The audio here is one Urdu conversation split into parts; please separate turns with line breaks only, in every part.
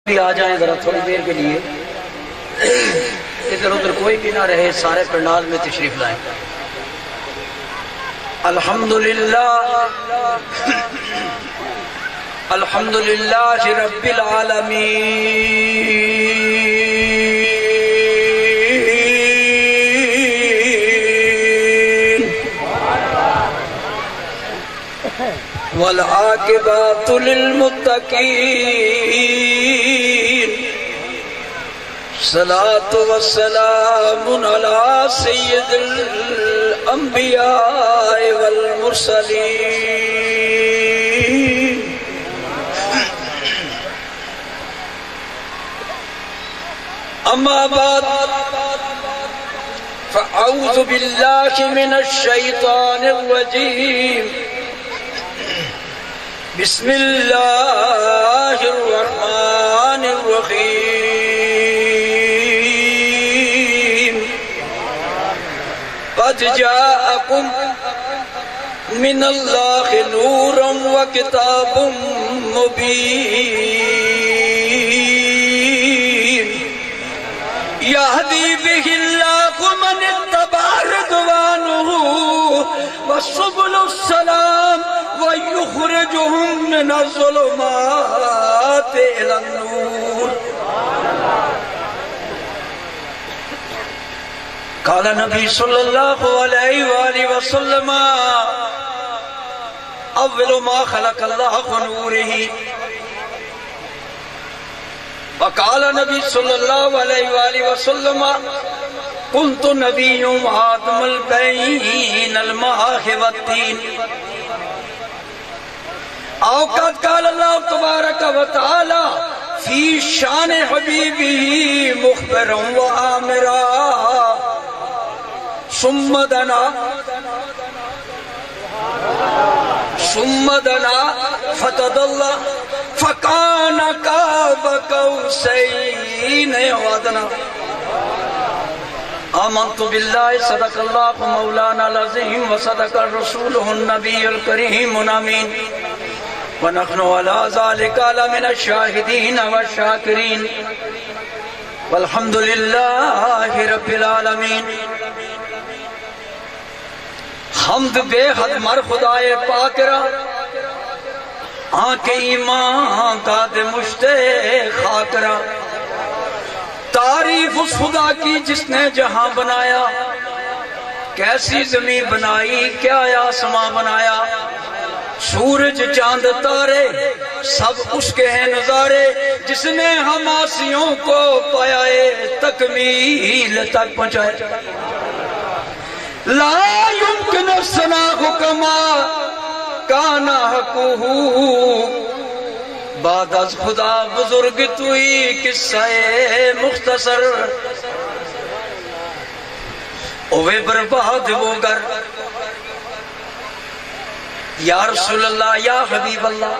بھی آ جائیں ذرا تھوڑی دیر کے لیے، ادھر ادھر کوئی بھی نہ رہے، سارے پنڈال میں تشریف لائیں۔ الحمدللہ الحمدللہ رب العالمین والعاقبۃ للمتقین، صلاۃ والسلام علی سید الانبیاء والمرسلین۔ اما بعد فاعوذ باللہ من الشیطان الرجیم، بسم اللہ الرحمن الرحیم۔ قد جاءکم من اللہ نور وکتاب مبین، یہدی بہ اللہ من اتبع رضوانہ وسبل السلام وَيُخْرِجُهُمْ مِنَ الظُّلُمَاتِ إِلَى النُّورِ۔ قال نبی صلی اللہ علیہ وآلہ وسلم اول ما خلق اللہ نورہ، وقال نبی صلی اللہ علیہ وآلہ وسلم كنت نبی آدم البین الماء والطین، اوقات قال اللہ تبارک و تعالی فی شان حبیبی مخبرا و آمرا، ثم دنا فتدلى فكان قاب قوسين وادنا۔ آمنت باللہ صدق اللہ مولانا العظیم وصدق رسولہ النبی الکریم آمین، ونحن على ذلك لمن الشاہدین والشاکرین، والحمد للہ رب العالمین۔ حمد بے حد مر خدائے پاک را، آنکھ ایمان داد مشتے خاک را، تعریف اس خدا کی جس نے جہاں بنایا، کیسی زمین بنائی کیا آسمان بنایا، سورج چاند تارے سب اس کے ہیں نظارے، جس نے ہم آسیوں کو پایا تکمیل تک پہنچائے، لا يمکن الثناء کما کان حقہ، بعد از خدا بزرگ توئی قصہ مختصر، اوے برباد وہ گر، یا رسول اللہ یا حبیب اللہ،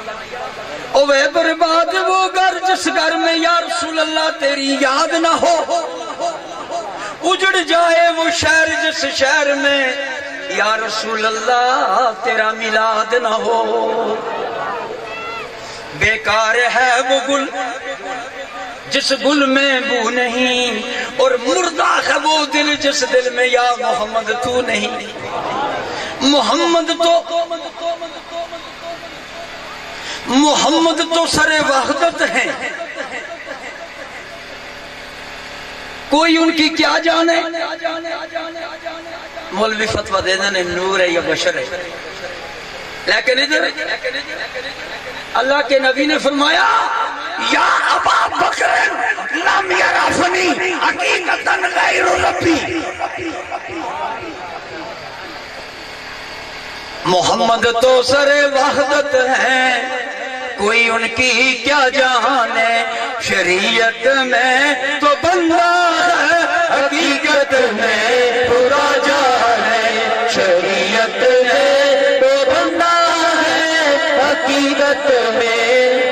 اوے برباد وہ گر جس گھر میں یا رسول اللہ تیری یاد نہ ہو، اجڑ جائے وہ شہر جس شہر میں یا رسول اللہ تیرا میلاد نہ ہو، بیکار ہے وہ گل جس گل میں بو نہیں، اور مردہ ہے وہ دل جس دل میں یا محمد تو نہیں۔ محمد تو سر وحدت ہیں، کوئی ان کی کیا جانے، مولوی فتوہ دے دینے نور ہے یا بشر ہے، لیکن ادھر اللہ کے نبی نے فرمایا یا ابا بکر لم یرفنی حقیقتا غیر ربی، محمد تو سر وحدت ہیں، کوئی ان کی کیا جانے، شریعت میں تو بندہ ہے، حقیقت میں خدا جانے، شریعت میں تو بندہ ہے، حقیقت میں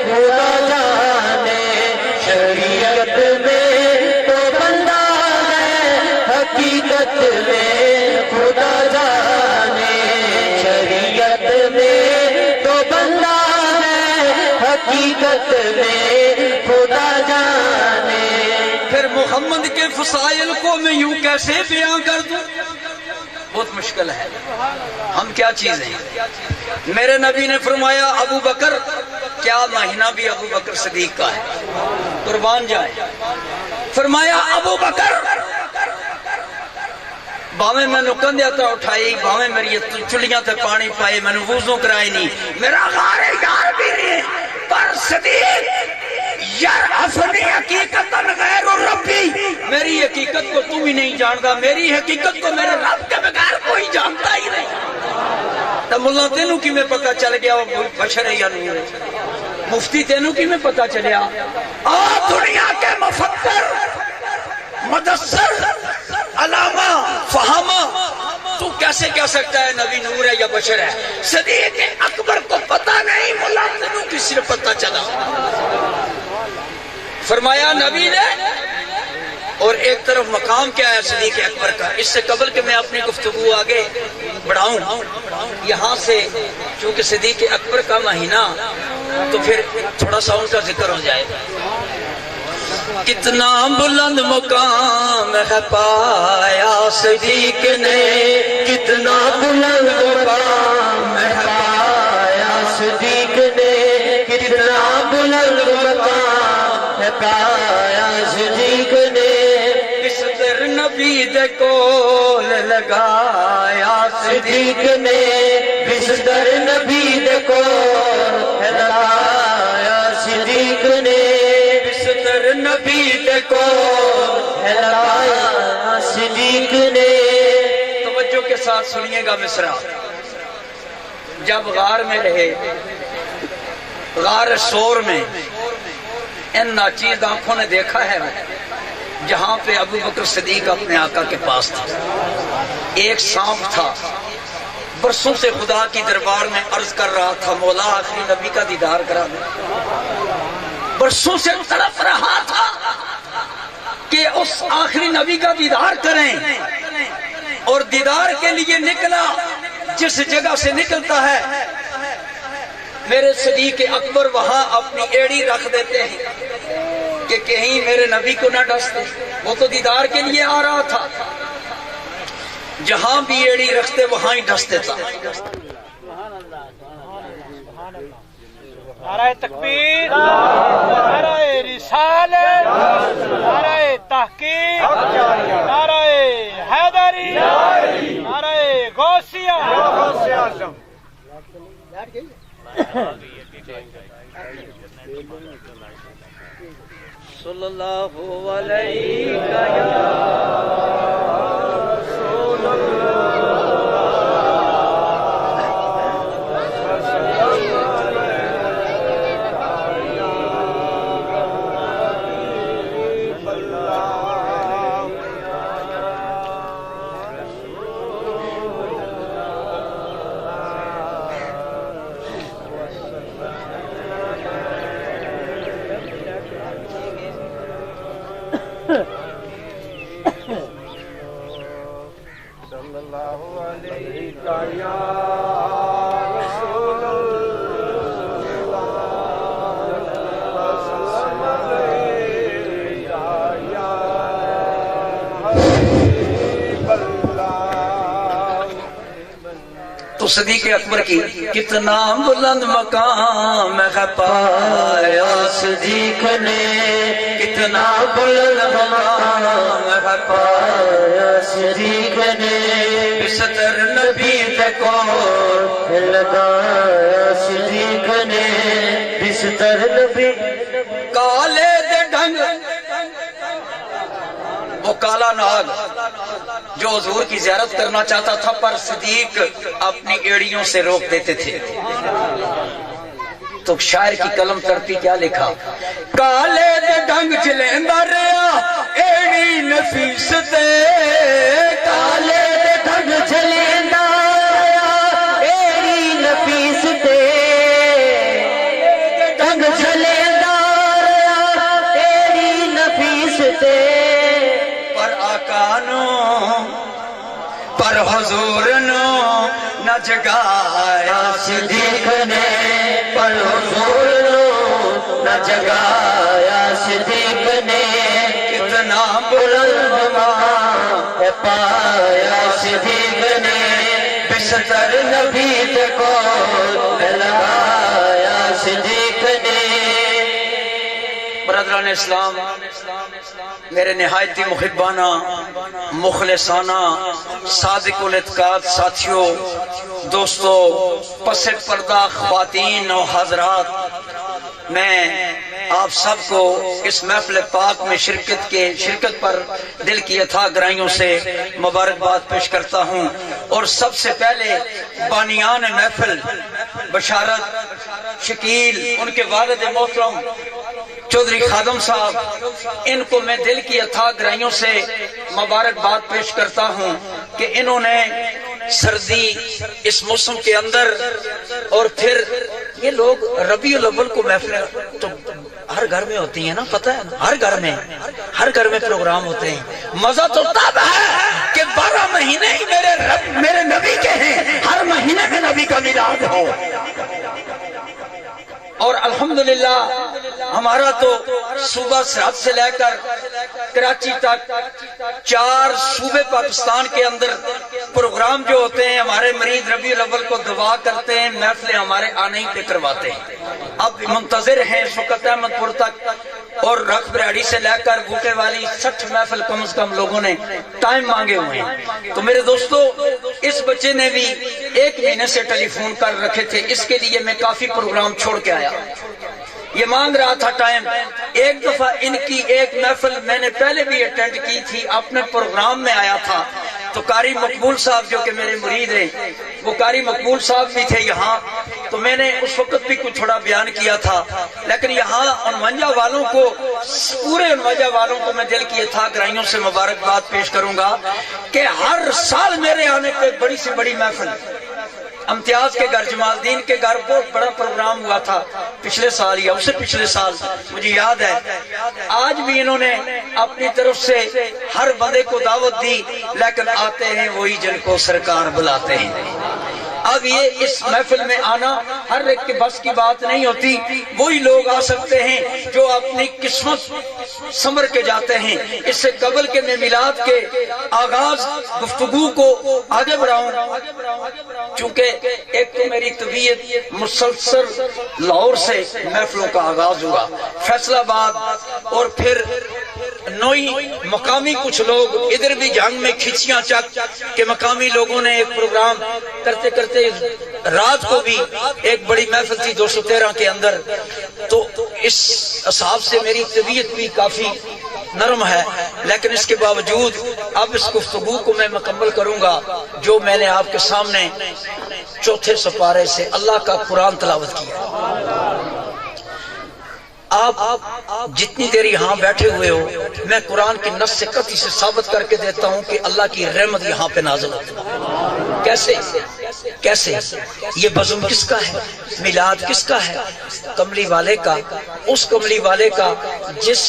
خدا جانے، شریعت میں تو بندہ ہے، حقیقت میں خدا جانے، شریعت میں تو بندہ ہے، حقیقت میں خدا جانے۔ محمد کے فضائل کو میں یوں کیسے بیان کر دوں؟ بہت مشکل ہے. ہم کیا چیز ہیں؟ میرے نبی نے فرمایا ابو بکر، کیا مہینہ بھی ابو بکر صدیق کا ہے، قربان جائے. فرمایا ابو بکر باویں میں کندھیا تے اٹھائی، باویں میری چلیاں تے پانی پائے، میں نے وضو کرائی نہیں، میرا غار یار بھی نہیں، پر صدیق یار افنی حقیقتاً غیر ربی، میری حقیقت کو تم ہی نہیں جانتا، میری حقیقت کو میرے رب کے بغیر کوئی جانتا ہی نہیں. تو ملا تینوں کی میں پتہ چل گیا وہ بشر ہے یا نور ہے؟ مفتی تینوں کی میں پتہ چلیا دنیا کے مفکر مدثر علامہ فہامہ تو کیسے کہہ سکتا ہے نبی نور ہے یا بشر ہے؟ صدیق اکبر کو پتہ نہیں، ملا تینوں کسی نے پتہ چلا. فرمایا نبی نے، اور ایک طرف مقام کیا ہے صدیق اکبر کا. اس سے قبل کہ میں اپنی گفتگو آگے بڑھاؤں، یہاں سے چونکہ صدیق اکبر کا مہینہ تو پھر تھوڑا سا ان کا ذکر ہو جائے. کتنا بلند مقام ہے پایا صدیق نے، کتنا بلند مقام ہے پایا صدیق نے، کتنا بلند مقام ہے پایا صدیق نے، اس در نبی دے کول لگایا صدیق نے، اس در نبی دے کول لگایا صدیق نے، نبی کو ہلایا صدیق نے. توجہ کے ساتھ سنیے گا مصرع. جب غار میں رہے، غار سور میں، ان ناچیز آنکھوں نے دیکھا ہے جہاں پہ ابو بکر صدیق اپنے آقا کے پاس تھا. ایک سانپ تھا، برسوں سے خدا کی دربار میں عرض کر رہا تھا مولا آخری نبی کا دیدار کرا دے. برسوں سے تڑپ رہا تھا کہ اس آخری نبی کا دیدار کریں، اور دیدار کے لیے نکلا. جس جگہ سے نکلتا ہے میرے صدیق اکبر وہاں اپنی ایڑی رکھ دیتے ہیں کہ کہیں میرے نبی کو نہ ڈس دے. وہ تو دیدار کے لیے آ رہا تھا، جہاں بھی ایڑی رکھتے وہاں ہی ڈس دیتا.
نعرہ تکبیر، نعرہ رسالت، نعرہ تحقیق، نعرہ حیدری، نعرہ غوثیہ. صلی اللہ علیہ
تو صدیق اکبر کی کتنا بلند مقام ہے پایا صدیق نے، کتنا بلند مقام ہے پایا صدیق نے، بستر نبی کو لگایا صدیق نے، بستر نبی. کالے دے ڈھنگ، وہ کالا ناگ جو حضور کی زیارت کرنا چاہتا تھا پر صدیق اپنی ایڑیوں سے روک دیتے تھے. تو شاعر کی قلم کرتی کیا لکھا؟ کالے دے ڈھنگ چلیندہ ریا ایڑی نفیس دے، کالے دے ڈھنگ چلیندہ ریا ایڑی نفیس دے، ڈھنگ چلیندہ ریا ایڑی نفیس دے، پر آقا نو پر حضور نو نہ جگایا صدیق نے، پر حضور نو نہ جگایا صدیق نے، کتنا
پہ پایا صدیق نے بستر نبی کو لگایا صدیق نے۔
برادران اسلام، میرے نہایتی محبانہ مخلصانہ صادق الاعتقاد ساتھیوں، دوستو، پس پردہ خواتین و حضرات، میں آپ سب کو اس محفل پاک میں شرکت پر دل کی اتھاہ گہرائیوں سے مبارکباد پیش کرتا ہوں، اور سب سے پہلے بانیان محفل بشارت شکیل، ان کے والد محترم چودھری خادم صاحب، ان کو میں دل کی اتھاہ گہرائیوں سے مبارکباد پیش کرتا ہوں کہ انہوں نے سردی اس موسم کے اندر، اور پھر یہ لوگ ربیع الاول کو محفل تو ہر گھر میں ہوتی ہیں نا، پتہ ہے نا، ہر گھر میں پروگرام ہوتے ہیں۔ مزہ تو تب ہے کہ 12 مہینے ہی میرے نبی کے ہیں، ہر مہینے میں نبی کا میلاد ہو۔ اور الحمدللہ ہمارا تو صوبہ سرحد سے لے کر کراچی تک 4 صوبے پاکستان کے اندر پروگرام جو ہوتے ہیں، ہمارے مریض ربیع الاول کو دعا کرتے ہیں، محفلیں ہمارے آنے ہی پہ کرواتے ہیں۔ اب منتظر ہیں اس وقت احمد پور تک اور رکھ بریاڑی سے لے کر بوٹے والی 60 محفل کم از کم لوگوں نے ٹائم مانگے ہوئے ہیں۔ تو میرے دوستو، اس بچے نے بھی 1 مہینے سے ٹیلی فون کر رکھے تھے، اس کے لیے میں کافی پروگرام چھوڑ کے آیا، یہ مانگ رہا تھا ٹائم۔ ایک دفعہ ان کی ایک محفل میں نے پہلے بھی اٹینڈ کی تھی، اپنے پروگرام میں آیا تھا، تو قاری مقبول صاحب جو کہ میرے مرید ہیں، وہ قاری مقبول صاحب بھی تھے یہاں، تو میں نے اس وقت بھی کچھ تھوڑا بیان کیا تھا، لیکن یہاں انوانجہ والوں کو، پورے انوانجہ والوں کو میں دل کی اتھاہ گہرائیوں سے مبارکباد پیش کروں گا کہ ہر سال میرے آنے پہ بڑی سے بڑی محفل، امتیاز کے گھر، جمال الدین کے گھر بہت بڑا پروگرام ہوا تھا پچھلے سال یا اس سے پچھلے سال، مجھے یاد ہے۔ آج بھی انہوں نے اپنی طرف سے ہر بندے کو دعوت دی، لیکن آتے ہیں وہی جن کو سرکار بلاتے ہیں۔ اب یہ اس محفل میں آنا ہر ایک کے بس کی بات نہیں ہوتی، وہی لوگ آ سکتے ہیں جو اپنی قسمت سنور کے جاتے ہیں۔ اس سے قبل کے میں میلاد کے آغاز گفتگو کو آگے بڑھاؤں، چونکہ ایک تو میری طبیعت مسلسل لاہور سے محفلوں کا آغاز ہوا، فیصل آباد، اور پھر نوئی مقامی کچھ لوگ ادھر بھی جنگ میں کھچیاں چک کہ مقامی لوگوں نے ایک پروگرام کرتے کرتے رات کو بھی ایک بڑی محفل تھی 213 کے اندر، تو اس حساب سے میری طبیعت بھی کافی نرم ہے، لیکن اس کے باوجود اب اس گفتگو کو میں مکمل کروں گا جو میں نے آپ کے سامنے 4 سپارے سے اللہ کا قرآن تلاوت کیا۔ آپ جتنی دیر یہاں بیٹھے ہوئے ہو، میں قرآن کی نص سے قطعی سے ثابت کر کے دیتا ہوں کہ اللہ کی رحمت یہاں پہ نازل ہوتی ہے۔ کیسے یہ بزم کس کا ہے؟ میلاد کس کا ہے؟ کملی والے کا، اس کملی والے کا جس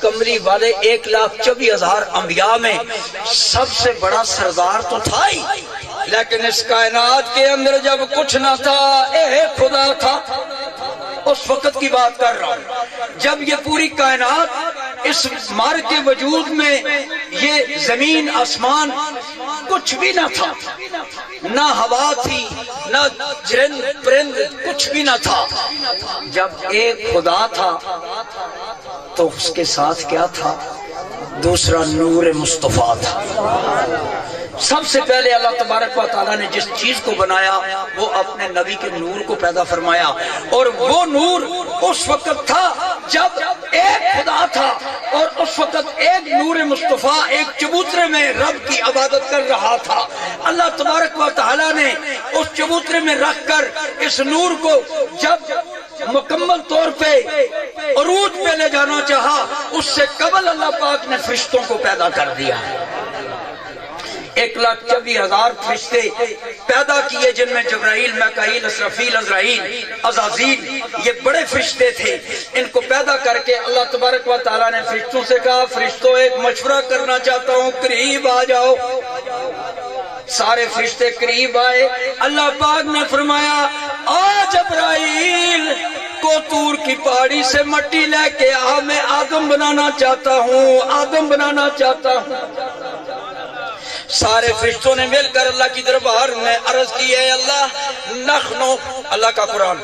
کملی والے 1,24,000 انبیاء میں سب سے بڑا سردار تو تھا ہی، لیکن اس کائنات کے اندر جب کچھ نہ تھا، ایک خدا تھا۔ اس وقت کی بات کر رہا ہوں جب یہ پوری کائنات اس مار کے وجود میں، یہ زمین آسمان کچھ بھی نہ تھا، نہ ہوا تھی، نہ جرند پرند، کچھ بھی نہ تھا۔ جب ایک خدا تھا تو اس کے ساتھ کیا تھا؟ دوسرا نور مصطفیٰ تھا۔ سب سے پہلے اللہ تبارک و تعالیٰ نے جس چیز کو بنایا وہ اپنے نبی کے نور کو پیدا فرمایا، اور وہ نور اس وقت تھا جب ایک خدا تھا، اور اس وقت ایک نور مصطفیٰ ایک چبوترے میں رب کی عبادت کر رہا تھا۔ اللہ تبارک و تعالیٰ نے اس چبوترے میں رکھ کر اس نور کو جب مکمل طور پہ عروج پہ لے جانا چاہا، اس سے قبل اللہ پاک نے فرشتوں کو پیدا کر دیا۔ 1,24,000 فرشتے پیدا کیے، جن میں جبرائیل، میکائیل، اسرافیل، عزرائیل، عزازیل، یہ بڑے فرشتے تھے۔ ان کو پیدا کر کے اللہ تبارک و تعالیٰ نے فرشتوں سے کہا، فرشتوں ایک مشورہ کرنا چاہتا ہوں، قریب آ جاؤ۔ سارے فرشتے قریب آئے، اللہ پاک نے فرمایا، آ جبرائیل کو طور کی پہاڑی سے مٹی لے کے آ، میں آدم بنانا چاہتا ہوں، آدم بنانا چاہتا ہوں۔ سارے فرشتوں نے مل کر اللہ کی دربار میں عرض کی ہے اللہ نحنو، اللہ کا قرآن،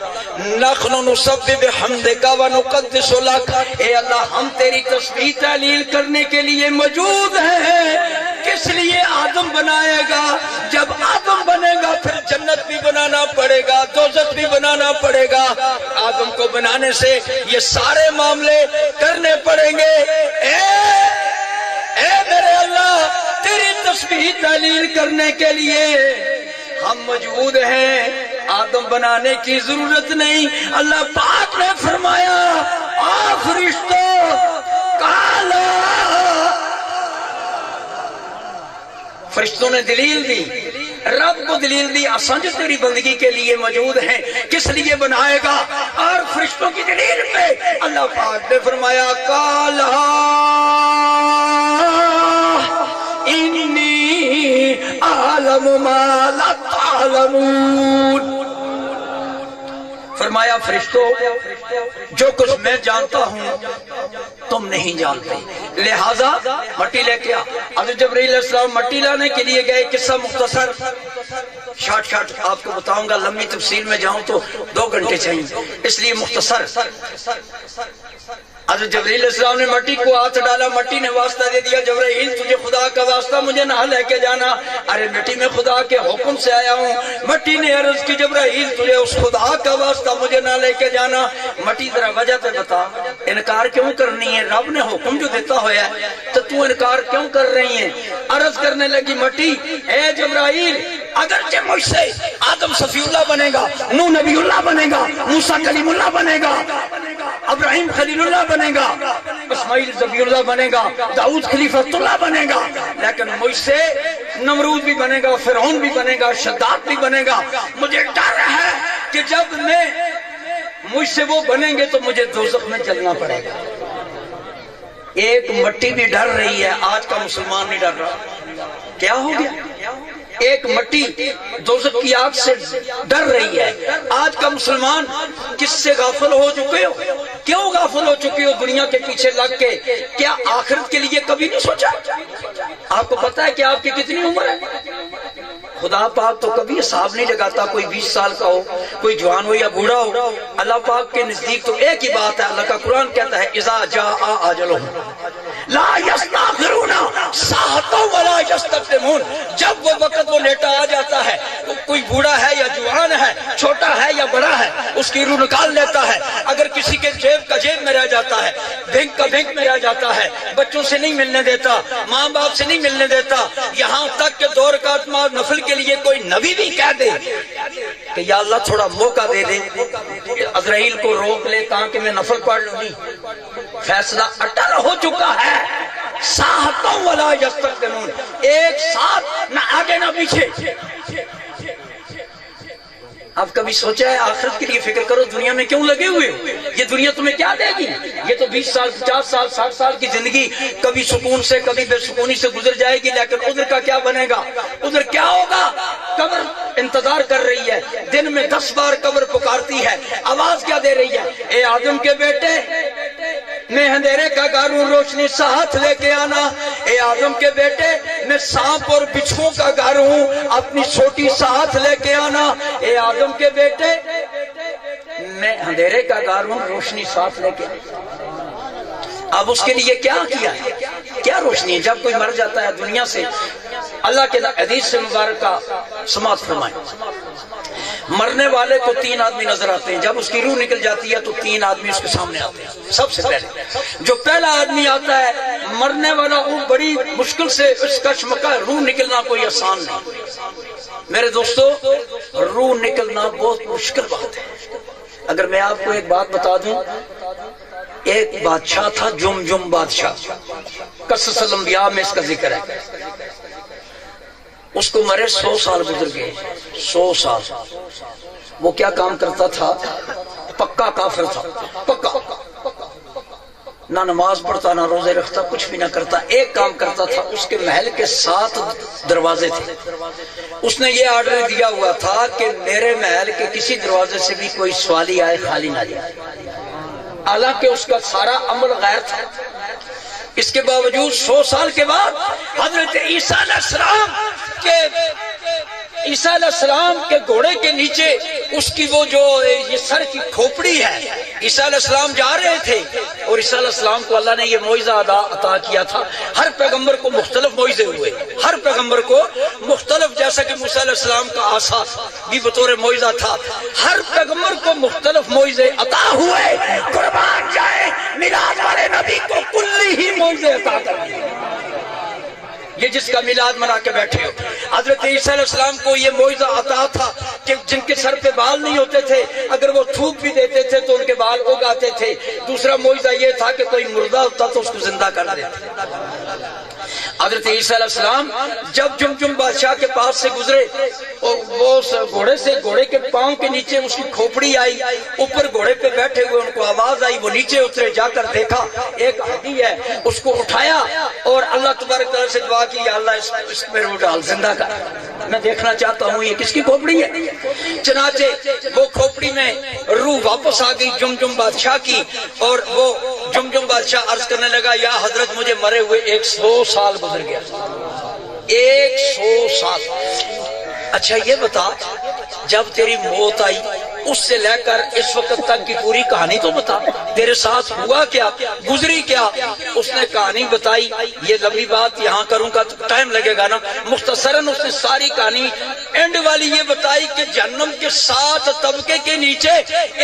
نحنو نسبح بحمدک و نقدس لک، اے اللہ ہم تیری تسبیح تعلیل کرنے کے لیے موجود ہیں۔ کس لیے آدم بنائے گا؟ جب آدم بنے گا پھر جنت بھی بنانا پڑے گا، دوزخ بھی بنانا پڑے گا۔ آدم کو بنانے سے یہ سارے معاملے کرنے پڑیں گے۔ اے میرے اللہ تیری تسبیح تعلیل کرنے کے لیے ہم موجود ہیں، آدم بنانے کی ضرورت نہیں۔ اللہ پاک نے فرمایا فرشتوں کالا، فرشتوں نے دلیل دی، رب کو دلیل دی اساں جو تیری بندگی کے لیے موجود ہیں کس لیے بنائے گا؟ اور فرشتوں کی دلیل پہ اللہ پاک نے فرمایا کالا انی اعلم ما لا تعلمون، فرمایا فرشتوں جو کچھ میں جانتا ہوں تم نہیں جانتے، لہذا مٹی لے کے آ۔ حضرت جبرائیل علیہ السلام مٹی لانے کے لیے گئے، قصہ مختصر شارٹ آپ کو بتاؤں گا، لمبی تفصیل میں جاؤں تو 2 گھنٹے چاہیے، اس لیے مختصر۔ حضرت جبرائیل علیہ السلام نے مٹی کو ہاتھ ڈالا، مٹی نے واسطہ دے دیا، جبرائیل تجھے خدا کا واسطہ مجھے نہ لے کے جانا۔ ارے مٹی میں خدا کے حکم سے آیا ہوں۔ مٹی نے عرض کی جبرائیل تجھے اس خدا کا واسطہ مجھے نہ لے کے جانا۔ مٹی ذرا وجہ تے بتا، انکار کیوں کرنی ہے؟ رب نے حکم جو دیتا ہوا ہے تو انکار کیوں کر رہی ہے؟ عرض کرنے لگی مٹی، اے جبرائیل اگرچہ مجھ سے آدم صفی اللہ بنے گا، نوح نبی اللہ بنے گا، موسیٰ کلیم اللہ بنے گا، ابراہیم خلیل اللہ بنے گا، اسماعیل ذبیح اللہ بنے گا، داؤد خلیفۃ اللہ بنے گا، لیکن مجھ سے نمرود بھی بنے گا، فرعون بھی بنے گا، شداد بھی بنے گا۔ مجھے ڈر ہے کہ جب مجھ سے وہ بنیں گے تو مجھے دوزخ میں جلنا پڑے گا۔ ایک مٹی بھی ڈر رہی ہے، آج کا مسلمان نہیں ڈر رہا۔ کیا ہو گیا؟ ایک مٹی دوزخ کی آگ سے ڈر رہی ہے۔ آج کا مسلمان کس سے غافل ہو چکے ہو؟ کیوں غافل ہو چکے ہو دنیا کے پیچھے لگ کے؟ کیا آخرت کے لیے کبھی نہیں سوچا؟ آپ کو پتا ہے کہ آپ کی کتنی عمر ہے؟ خدا پاک تو کبھی حساب نہیں لگاتا، کوئی 20 سال کا ہو، کوئی جوان ہو یا بوڑھا ہو۔ اللہ پاک کے نزدیک تو ایک ہی بات ہے، اللہ کا قرآن کہتا ہے اذا جاء اجلهم لا یستاخرون ساعۃ ولا یستقدمون، جب وہ وقت وہ لیٹا آ جاتا ہے، کوئی بوڑھا ہے یا جوان ہے، چھوٹا ہے یا بڑا ہے، اس کی روح نکال لیتا ہے۔ اگر کسی کے جیب کا جیب میں رہ جاتا ہے، بینک کا بینک میں رہ جاتا ہے، بچوں سے نہیں ملنے دیتا، ماں باپ سے نہیں ملنے دیتا، یہاں تک کہ 2 رکعت نفل کے لیے کوئی نبی بھی کہہ دے کہ یا اللہ تھوڑا موقع دے دے، عزرائیل کو روک لے تاکہ میں نفل پڑھ لوں، نہیں، فیصلہ اٹل ہو چکا ہے۔ ساعتوں ولا یستقدمون، ایک ساتھ نہ آگے نہ پیچھے۔ آپ کبھی سوچا ہے آخرت کے لیے فکر کرو، دنیا میں کیوں لگے ہوئے ہو؟ یہ دنیا تمہیں کیا دے گی؟ یہ تو 20 سال 50 سال 60 سال کی زندگی کبھی سکون سے کبھی بے سکونی سے گزر جائے گی، لیکن ادھر کا کیا بنے گا؟ ادھر کیا ہوگا؟ قبر انتظار کر رہی ہے، دن میں 10 بار قبر پکارتی ہے، آواز کیا دے رہی ہے؟ اے آدم کے بیٹے، میں اندھیرے کا گھر ہوں، روشنی ساتھ لے کے آنا۔ اے آدم کے بیٹے، میں سانپ اور بچھوؤں کا گھر ہوں، اپنی چھوٹی ساتھ لے کے آنا۔ اے آدم کے بیٹے، میں اندھیرے کا گھر ہوں، روشنی ساتھ لے کے آنا۔ اب اس کے لیے کیا کیا ہے؟ کیا روشنی ہے؟ جب کوئی مر جاتا ہے دنیا سے، اللہ کے حدیث سے مبارکہ سماعت فرمائیں، مرنے والے کو 3 آدمی نظر آتے ہیں، جب اس کی روح نکل جاتی ہے تو 3 آدمی اس کے سامنے آتے ہیں۔ سب سے پہلے جو پہلا آدمی آتا ہے مرنے والا، وہ بڑی مشکل سے اس کا شمکا، روح نکلنا کوئی آسان نہیں میرے دوستو، روح نکلنا بہت مشکل بات ہے۔ اگر میں آپ کو ایک بات بتا دوں، ایک بادشاہ تھا جم بادشاہ، قصص الانبیاء میں اس کا ذکر ہے، اس کو مرے 100 سال گزر گئے، 100 سال۔ وہ کیا کام کرتا تھا؟ پکا کافر تھا، پکا، نہ نماز پڑھتا نہ روزے رکھتا، کچھ بھی نہ کرتا، ایک کام کرتا تھا، اس کے محل کے 7 دروازے تھے، اس نے یہ آرڈر دیا ہوا تھا کہ میرے محل کے کسی دروازے سے بھی کوئی سوالی آئے خالی نہ جائے، حالانکہ اس کا سارا عمل غیر تھا۔ اس کے باوجود 100 سال کے بعد حضرت عیسیٰ علیہ السلام کے گھوڑے کے نیچے اس کی وہ جو یہ سر کی کھوپڑی ہے، عیسیٰ علیہ السلام جا رہے تھے اور عیسیٰ علیہ السلام کو اللہ نے یہ معجزہ عطا کیا تھا۔ ہر پیغمبر کو مختلف معجزے ہوئے، ہر پیغمبر کو مختلف، جیسا کہ موسیٰ علیہ السلام کا عصا بھی بطور معجزہ تھا، ہر پیغمبر کو مختلف معجزے عطا ہوئے۔ قربان جائے میلاد والے نبی کو کلی ہی معجزے عطا کر دیے۔ یہ جس کا میلاد منا کے بیٹھے ہو، حضرت عیسیٰ علیہ السلام کو یہ معجزہ عطا تھا کہ جن کے سر پہ بال نہیں ہوتے تھے اگر وہ تھوک بھی دیتے تھے تو ان کے بال اگ آتے تھے۔ دوسرا معجزہ یہ تھا کہ کوئی مردہ ہوتا تو اس کو زندہ کر دیتے۔ حضرت عیسیٰ علیہ السلام جب جمجم بادشاہ کے پاس سے گزرے اور وہ گھوڑے کے پاؤں کے نیچے اس کی کھوپڑی آئی، اوپر گھوڑے پہ بیٹھے ہوئے ان کو آواز آئی، وہ نیچے اترے، جا کر دیکھا ایک ہڈی ہے، اس کو اٹھایا اور اللہ تبارک تعالیٰ سے دعا کی، یا اللہ اس میں روح ڈال، زندہ کر، میں دیکھنا چاہتا ہوں یہ کس کی کھوپڑی ہے۔ چنانچہ وہ کھوپڑی میں روح واپس آ گئی جمجم بادشاہ کی، اور وہ جمجم بادشاہ عرض کرنے لگا، یا حضرت مجھے مرے ہوئے 100 سال گزر گیا، 100 سال۔ اچھا یہ بتا، جب تیری موت آئی اس سے لے کر اس وقت تک کی پوری کہانی تو بتا، تیرے ساتھ ہوا کیا، گزری کیا۔ اس نے کہانی بتائی، یہ لمبی بات یہاں کروں گا تو ٹائم لگے گا نا، مختصراً اس نے ساری کہانی اینڈ والی یہ بتائی کہ جہنم کے 7 طبقے کے نیچے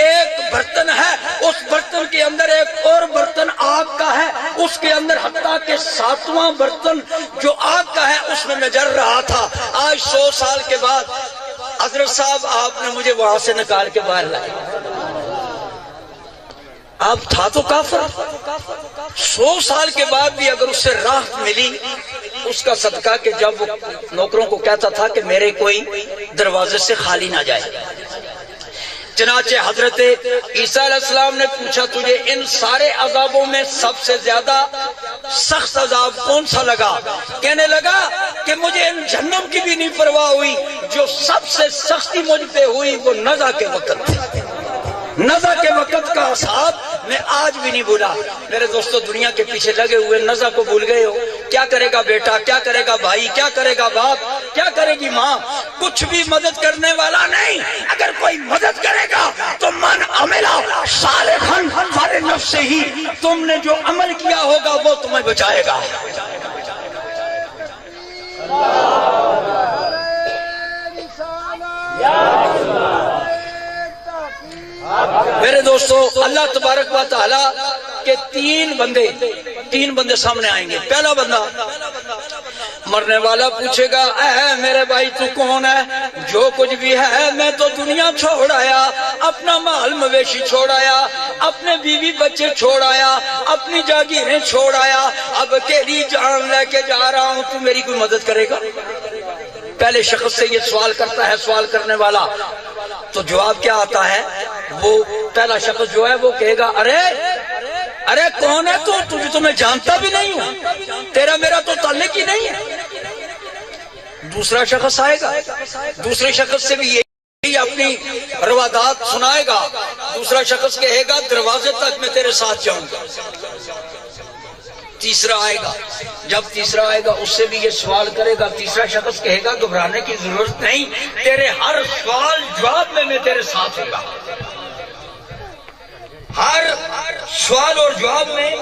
ایک برتن ہے، اس برتن کے اندر ایک اور برتن آگ کا ہے، اس کے اندر حتیٰ کہ 7واں برتن جو آگ کا ہے اس میں میں جل رہا تھا۔ آج 100 سال کے بعد حضرت صاحب آپ نے مجھے وہاں سے نکال کے باہر لایا، آپ تھا تو کافر، 100 سال کے بعد بھی اگر اس سے راحت ملی اس کا صدقہ کہ جب وہ نوکروں کو کہتا تھا کہ میرے کوئی دروازے سے خالی نہ جائے۔ چنانچہ حضرت عیسیٰ علیہ السلام نے پوچھا، تجھے ان سارے عذابوں میں سب سے زیادہ سخت عذاب کون سا لگا؟ کہنے لگا کہ مجھے ان جہنم کی بھی نہیں پرواہ ہوئی، جو سب سے سختی مجھ پہ ہوئی وہ نزع کے وقت تھی۔ نزع کے وقت کا عذاب میں آج بھی نہیں بھولا۔ میرے دوستو، دنیا کے پیچھے لگے ہوئے نزع کو بھول گئے ہو۔ کیا کرے گا بیٹا، کیا کرے گا بھائی، کیا کرے گا باپ، کیا کرے گی ماں، کچھ بھی مدد کرنے والا نہیں۔ اگر کوئی مدد کرے گا تو من عملا صالحا فلنفسہ ہی، تم نے جو عمل کیا ہوگا وہ تمہیں بچائے گا۔ میرے دوستو، اللہ تبارک و تعالی کے تین بندے سامنے آئیں گے۔ پہلا بندہ مرنے والا پوچھے گا، اے میرے بھائی تو کون ہے؟ جو کچھ بھی ہے میں تو دنیا چھوڑ آیا، اپنا مال مویشی چھوڑ آیا، اپنے بیوی بچے چھوڑ آیا، اپنی جاگیریں چھوڑ آیا، اب اکیلی جان لے کے جا رہا ہوں، تو میری کوئی مدد کرے گا؟ پہلے شخص سے یہ سوال کرتا ہے سوال کرنے والا، تو جواب کیا آتا ہے؟ وہ پہلا شخص جو ہے وہ کہے گا، ارے کون ہے تو؟ تجھے تو میں جانتا بھی نہیں ہوں، تیرا میرا تو تعلق ہی نہیں ہے۔ دوسرا شخص آئے گا، دوسرے شخص سے بھی یہی اپنی روادات سنائے گا۔ دوسرا شخص کہے گا، دروازے تک میں تیرے ساتھ جاؤں گا۔ تیسرا آئے گا، جب تیسرا آئے گا اس سے بھی یہ سوال کرے گا۔ تیسرا شخص کہے گا، گھبرانے کی ضرورت نہیں، تیرے ہر سوال جواب میں تیرے ساتھ ہوں گا، ہر سوال اور جواب میں۔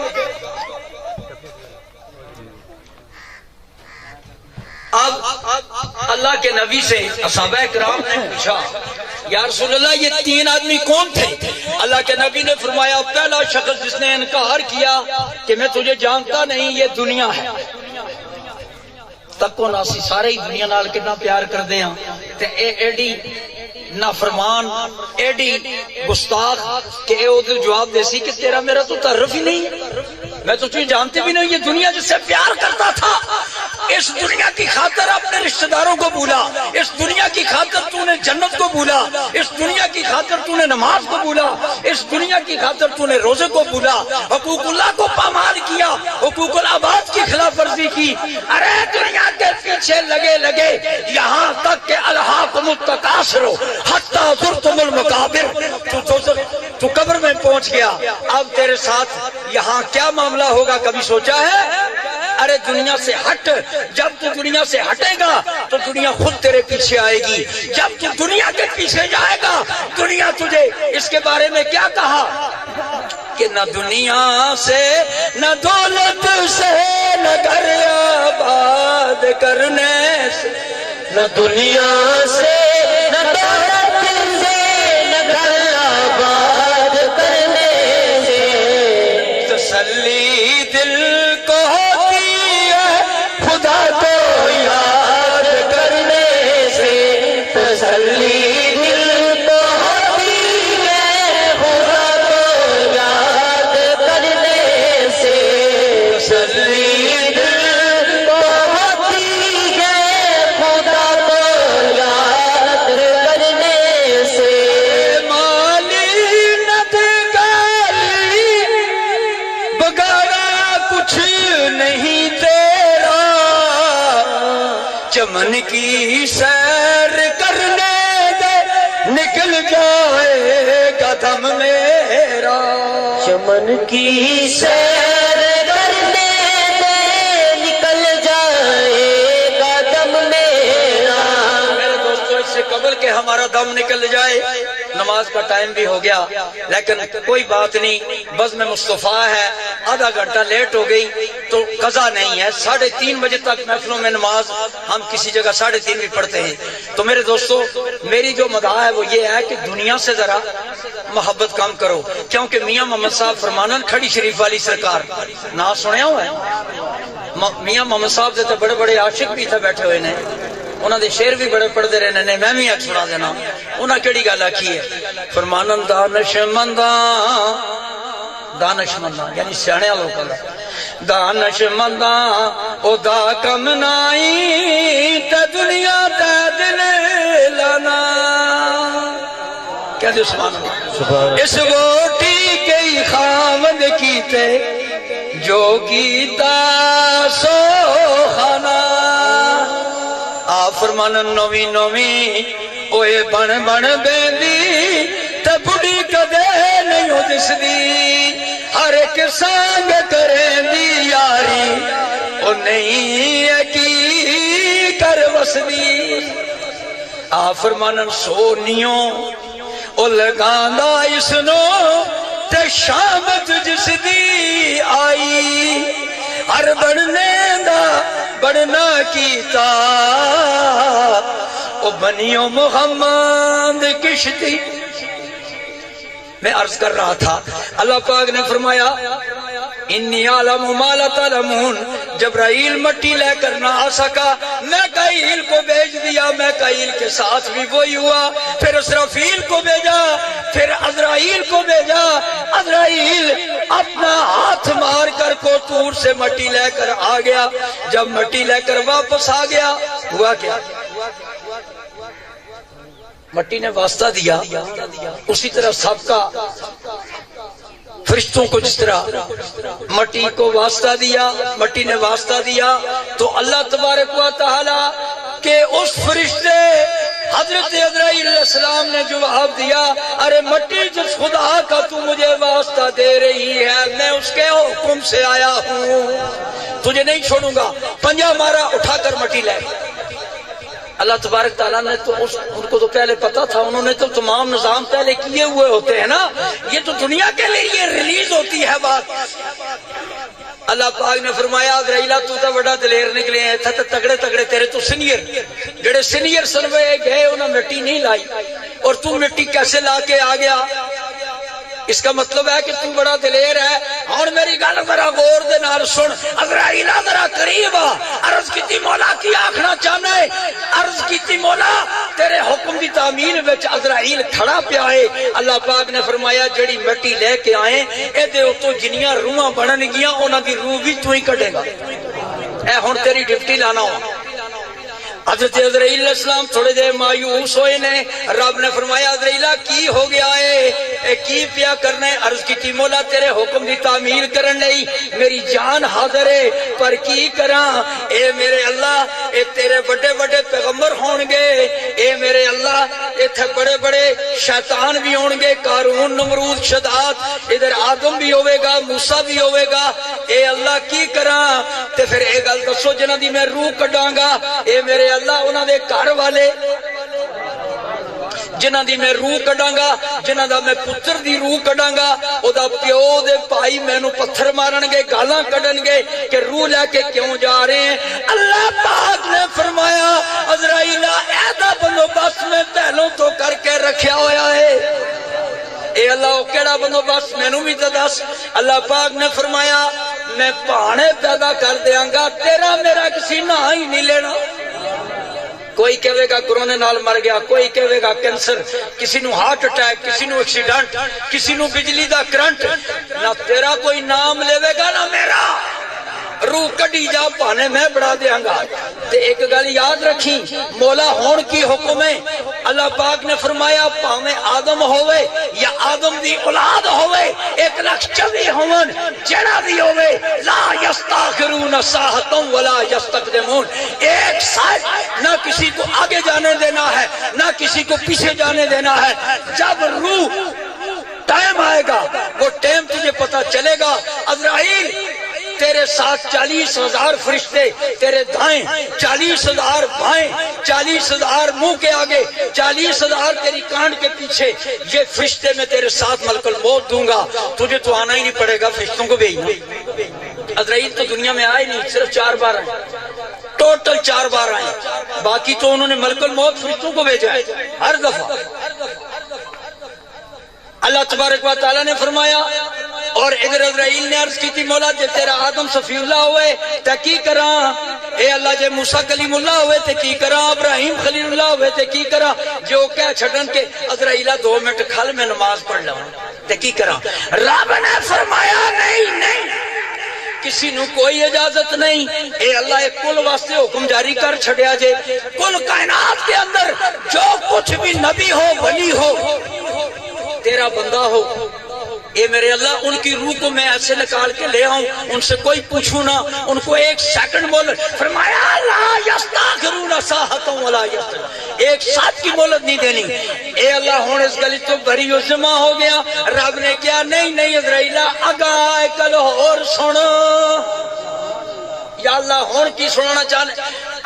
اب اللہ کے نبی سے صحابہ کرام نے پوچھا، یا رسول اللہ یہ تین آدمی کون تھے؟ اللہ کے نبی نے فرمایا، پہلا شخص جس نے انکار کیا کہ میں تجھے جانتا نہیں، یہ دنیا ہے۔ تک کو ناسی سارے ہی دنیا نال کتنا پیار کر دے ہیں تے ایڈی نافرمان، ایڈی گستاخ کہ اے او جواب دے سی کہ تیرا میرا تو تعارف ہی نہیں ہے، میں تو تجھے جانتے بھی نہیں۔ یہ دنیا جس سے پیار کرتا تھا، اس دنیا کی خاطر اپنے رشتہ داروں کو بھولا، اس دنیا کی خاطر تو نے جنت کو بھولا، اس دنیا کی خاطر تو نے نماز کو بھولا، اس دنیا کی خاطر تو نے روزے کو بھولا، حقوق اللہ کو پامال کیا، حقوق العباد کی خلاف ورزی کی۔ ارے دنیا کے پیچھے لگے یہاں تک کہ الہاکم التکاثر حتی زرتم المقابر، تو قبر میں میں پہنچ گیا، اب تیرے ساتھ یہاں کیا معاملہ ہوگا کبھی سوچا ہے؟ ارے دنیا سے ہٹ، جب تو دنیا سے ہٹے گا تو دنیا خود تیرے پیچھے آئے گی، جب تو دنیا کے پیچھے جائے گا دنیا تجھے اس کے بارے میں کیا کہا کہ نہ دنیا سے نہ دولت سے نہ گھر آباد کرنے سے،
نہ دنیا سے نہ دولت سے نہ گھر آباد کرنے سے،
تسلی دل کو ہوتی ہے خدا کو
یاد کرنے سے، تسلی دل کو ہوتی ہے خدا کو یاد کرنے سے، تسلی دل کو ہوتی ہے خدا کو یاد کرنے سے،
مالی ندگاری بگاڑا کچھ نہیں تیرا، چمن کی سیر کرنے دے نکل جائے گا دم میرا،
چمن کی سیر کرنے دے نکل جائے گا دم میرا۔
میرے دوستو اس سے قبل کہ ہمارا دم نکل جائے، نماز کا ٹائم بھی ہو گیا، لیکن کوئی بات نہیں، بزم مصطفیٰ ہے، آدھا گھنٹہ لیٹ ہو گئی تو قضا نہیں ہے، 3:30 بجے تک محفلوں میں نماز ہم کسی جگہ 3:30 بھی پڑھتے ہیں۔ تو میرے دوستو میری جو مدعا ہے وہ یہ ہے کہ دنیا سے ذرا محبت کم کرو، کیونکہ میاں محمد صاحب فرمانن کھڑی شریف والی سرکار نہ سنیا ہوا ہے، میاں محمد صاحب دے تے بڑے بڑے عاشق بھی تھے بیٹھے ہوئے نے، انہاں دے شعر بھی بڑے پڑھتے رہنے نے، میں بھی ایک سنا دینا، انہاں کیڑی گل آکھی ہے، فرمانن دانش منداں یعنی سیانے لوگوں کا دانش منداں او دا کم نائی تے دنیا تے دل لانا، کہہ دے سبحان اللہ، اس ووٹی کے خامد کیتے جو کیتا سو خانہ، آپ فرمانن نویں نویں اوے بن بن بیندی تے بڑی کدے نہیں ہو دس دی، ہر ایک سانگ کریں دی یاری او نہیں کی کر وسدی، آپ فرمانن سونیوں او لگاندا اس نو تے شامت جس دی آئی، ہر بڑھنے دا بڑھنا کیتا او بنیو محمد کشتی۔ میں عرض کر رہا تھا اللہ پاک نے فرمایا انی عالم ما لا تعلمون، جبرائیل مٹی لے کر نہ آ سکا، میکائیل کو بھیج دیا، میکائیل کے ساتھ بھی وہی ہوا، پھر اسرافیل کو بھیجا، پھر عزرائیل کو بھیجا، عزرائیل اپنا ہاتھ مار کر کو طور سے مٹی لے کر آ گیا، جب مٹی لے کر واپس آ گیا ہوا کیا؟ مٹی نے واسطہ دیا، اسی طرح سب کا فرشتوں کو جس طرح مٹی کو واسطہ دیا، مٹی نے واسطہ دیا، تو اللہ تبارک و تعالی کہ اس فرشتے حضرت عزرائیل علیہ السلام نے جواب دیا، ارے مٹی جس خدا کا تو مجھے واسطہ دے رہی ہے میں اس کے حکم سے آیا ہوں، تجھے نہیں چھوڑوں گا، پنجہ مارا اٹھا کر مٹی لے۔ اللہ تبارک تعالیٰ نے تو ان کو تو پہلے پتا تھا، انہوں نے تو تمام نظام پہلے کیے ہوئے ہوتے ہیں نا، یہ تو دنیا کے لیے یہ ریلیز ہوتی ہے بات۔ اللہ پاک نے فرمایا عزرائیل تو تا بڑا دلیر نکلے ہیں، تھا تگڑے تگڑے تیرے تو سینئر جڑے سینئر سنوے گئے انہوں نے مٹی نہیں لائی، اور تو مٹی کیسے لا کے آ گیا؟ اس کا مطلب ہے کہ تو بڑا دلیر ہے۔ اور میری گل ذرا غور دے نال سن، عزرائیل ذرا قریب آ، عرض کیتی مولا کی آکھنا چاہنا ہے؟ عرض کیتی مولا تیرے حکم دی تعمیل وچ عزرائیل کھڑا پیا ہے۔ اللہ پاک نے فرمایا جڑی مٹی لے کے آئے اے دے اوتوں جنیاں روحاں بنن گیاں انہاں دی روح بھی تو ہی کڈے گا، اے ہن تیری ڈیوٹی لانا ہو۔ حضرت عزرائیل علیہ السلام تھوڑے دیر مایوس ہوئے نے. رب نے فرمایا عزرائیلہ کی ہو گیا ہے کی پیا کرنا ہے؟ عرض کی تھی مولا تیرے حکم دی تعمیل کرن نہیں میری جان حاضر ہے پر کی کراں اے میرے اللہ اے تیرے بڑے بڑے پیغمبر ہون گے اے میرے اللہ ایتھے بڑے بڑے شیطان بھی ہون گے قارون نمرود شداد ادھر آدم بھی ہوئے گا موسیٰ بھی ہوئے گا اے اللہ کی کراں تے پھر اے گل دسو جنہ دی میں روح کڈاں گا اے میرے اللہ انہاں دے گھر والے جنہ دی میں روح کڈاں گا جنہ دا میں پتر دی روح کڈاں گا او دا پیو دے بھائی مینوں پتھر مارن گے گالاں کڈن گے کہ روح لے کے کیوں جا رہے ہیں. اللہ پاک نے فرمایا عزرائیل ایدا بندوبست میں پہلوں تو کر کے رکھیا ہویا ہے. اے اللہ او کیڑا بندوبست مینوں بھی تے دس. اللہ پاک نے فرمایا میں پانے پیدا کر دیاں گا تیرا میرا کسی نہ ہی نہیں لینا. کوئی کہے گا کرونے نال مر گیا کوئی کہے گا کینسر کسی نو ہارٹ اٹیک کسی نو ایکسیڈنٹ کسی نو بجلی دا کرنٹ نہ تیرا کوئی نام لے گا نہ میرا روح کڈی جا پانے میں بڑھا دیاں گا. تے ایک گل یاد رکھی مولا ہون کی حکم ہے. اللہ پاک نے فرمایا پاویں آدم ہوئے یا آدم دی اولاد ہوئے 1,24,000 ہون جڑا بھی ہوئے لا یستاخرون ساعۃ ولا یستقدمون. ایک ساتھ نہ کسی کو آگے جانے دینا ہے نہ کسی کو پیچھے جانے دینا ہے. جب روح ٹائم آئے گا وہ ٹائم تجھے پتا چلے گا. عزرائیل تیرے ساتھ 40,000 فرشتے تیرے دائیں 40,000 بائیں 40,000 منہ کے آگے 40,000 تیری کان کے پیچھے یہ فرشتے میں تیرے ساتھ ملک الموت دوں گا. تجھے تو آنا ہی نہیں پڑے گا فرشتوں کو بھیجنا. عزرائیل تو دنیا میں آئے نہیں صرف 4 بار آئے ٹوٹل 4 بار آئے باقی تو انہوں نے ملک الموت فرشتوں کو بھیجا ہے ہر دفعہ. اللہ تبارک و تعالیٰ نے فرمایا اور ادھر عزرائیل نے عرض کی تھی مولا جے تیرا آدم صفی اللہ ہوئے تے کی کراں اے اللہ جے موسیٰ کلیم اللہ ہوئے تے کی کراں ابراہیم خلیل اللہ ہوئے تے کی کراں جو کہہ چھڑن کے عزرائیلہ 2 منٹ کھل میں نماز پڑھ لوں تے کی کراں. رب نے فرمایا نہیں کسی نو کوئی اجازت نہیں. اے اللہ ایک کل واسطے حکم جاری کر چھڑیا جے کل کائنات کے اندر جو کچھ بھی نبی ہو ولی ہو تیرا بندہ ہو اے میرے اللہ ان کی روح کو میں ایسے نکال کے لے آؤں ان سے کوئی پوچھوں نہ ان کو 1 سیکنڈ مہلت فرمایا لا یستاخرون ساعۃ ولا یستقدمون 1 ساتھ کی مہلت نہیں دینی. اے اللہ ہون اس گلی تو بری جمع ہو گیا. رب نے کیا نہیں عزرائیلہ اگا کل اور سن یا اللہ ہون کی سنانا چاہنے.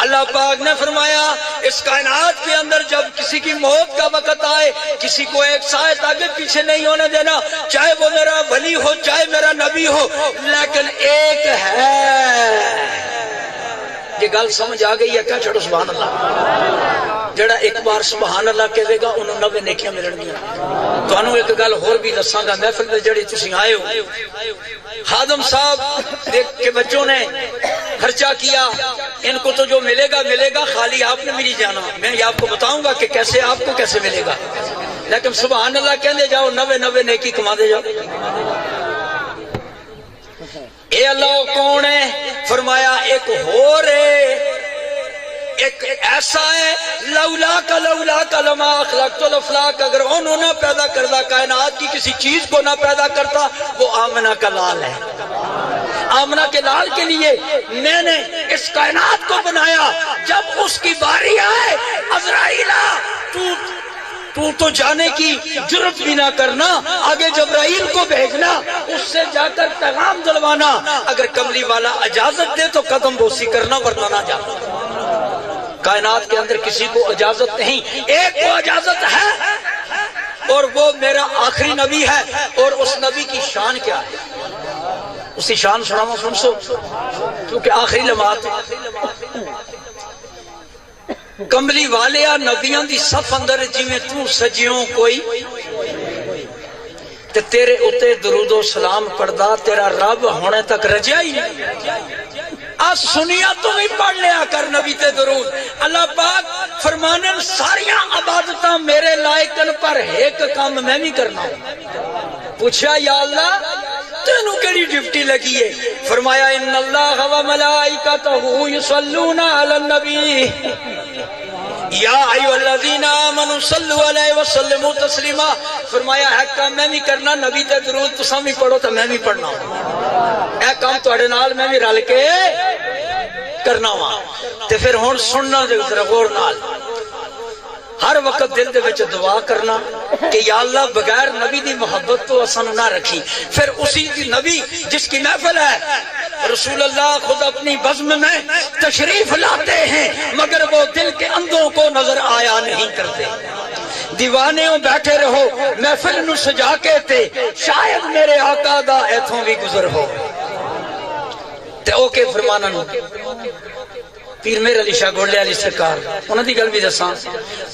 اللہ پاک نے فرمایا اس کائنات کے اندر جب کسی کی موت کا وقت آئے کسی کو 1 ساعت آگے پیچھے نہیں ہونے دینا چاہے وہ میرا ولی ہو چاہے میرا نبی ہو لیکن ایک ہے. یہ گل سمجھ آ گئی ہے کیا چھڑو سبحان اللہ. جڑا ایک بار سبحان اللہ کہے گا انہوں 90 نیکیاں ملن گیا. تو انہوں ایک گل اور بھی دساں گا محفل میں جڑی تسی آئے ہو خادم صاحب کے بچوں نے خرچہ کیا ان کو تو جو ملے گا خالی آپ نے میری جانا میں یہ آپ کو بتاؤں گا کہ کیسے آپ کو کیسے ملے گا لیکن سبحان اللہ کہنے جاؤ 90 نیکی کما دے جاؤ. اے اللہ کون ہے فرمایا ایک اور ہے ایک ایسا ہے لولا کا لما خلقت الافلاک اگر انہوں نہ پیدا کرتا کائنات کی کسی چیز کو نہ پیدا کرتا وہ آمنہ کا لال ہے. آمنہ کے لال کے لیے میں نے اس کائنات کو بنایا. جب اس کی باری آئے عزرائیلہ تو جانے کی جرت بھی نہ کرنا آگے جبرائیل کو بھیجنا اس سے جا کر پیغام دلوانا اگر کملی والا اجازت دے تو قدم بوسی کرنا ورنہ نہ جانا. کائنات کے اندر کسی کو اجازت نہیں ایک کو اجازت ہے اور وہ میرا آخری نبی ہے. اور اس نبی کی شان کیا ہے اس کی شان سناؤں سن سو کیونکہ آخری لمحات کملی والیا نبیاں دی صف اندر جی میں تو سجیوں کوئی تے تیرے اتے درود و سلام پڑھدا تیرا رب ہونے تک رجیا ہی نہیں. آج سنیا تو بھی پڑھ لیا کر نبی تے درود. اللہ پاک فرمانن ساریاں عبادتاں میرے لائقن پر ایک کام میں بھی کرنا ہوں. پوچھا یا اللہ تینوں کیڑی ڈیوٹی لگی ہے؟ فرمایا ان اللہ و ملائکتہ یصلون علی النبی یا ایھا الذین آمنوا صلوا علیہ وسلموا تسلیما. فرمایا ہے کام میں بھی کرنا، نبی تے درود تساں بھی پڑھو تے میں بھی پڑھنا، اے کام تواڈے نال میں بھی رل کے کرنا وا. تے پھر ہن سننا ذرا غور نال، ہر وقت دل دے وچ دعا کرنا کہ یا اللہ بغیر نبی دی محبت تو اساں نہ رکھی. پھر اسی دی نبی جس کی محفل ہے، رسول اللہ خود اپنی بزم میں تشریف لاتے ہیں مگر وہ دل کے اندھوں کو نظر آیا نہیں کرتے. دیوانےوں بیٹھے رہو محفل نو سجا کے تے شاید میرے آقا دا ایتھوں بھی گزر ہو. تے او کے فرمانا نو پیر میر علی شاہ گولڈے علی سرکار انہاں دی گل بھی دساں.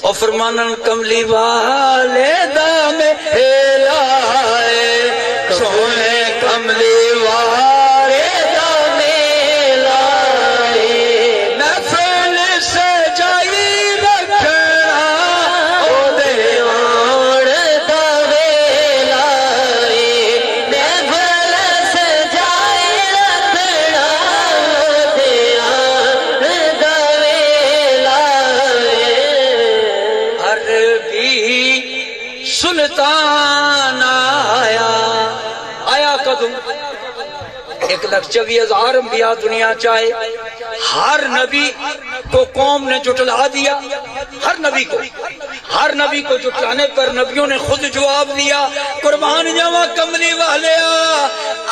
او فرمانن کملی والے دا میلائے سونے کملی والے دا میلائے محفل سجائی رکھنا او دیوان دا ویلائے محفل سجائی رکھنا او دیوان دا ویلائے. عربی سلطان آیا کدوں 1,24,000 انبیاء دنیا چاہے، ہر نبی کو قوم نے جٹلا دیا، ہر نبی کو جٹلانے پر نبیوں نے خود جواب دیا. قربان جاواں کملی والے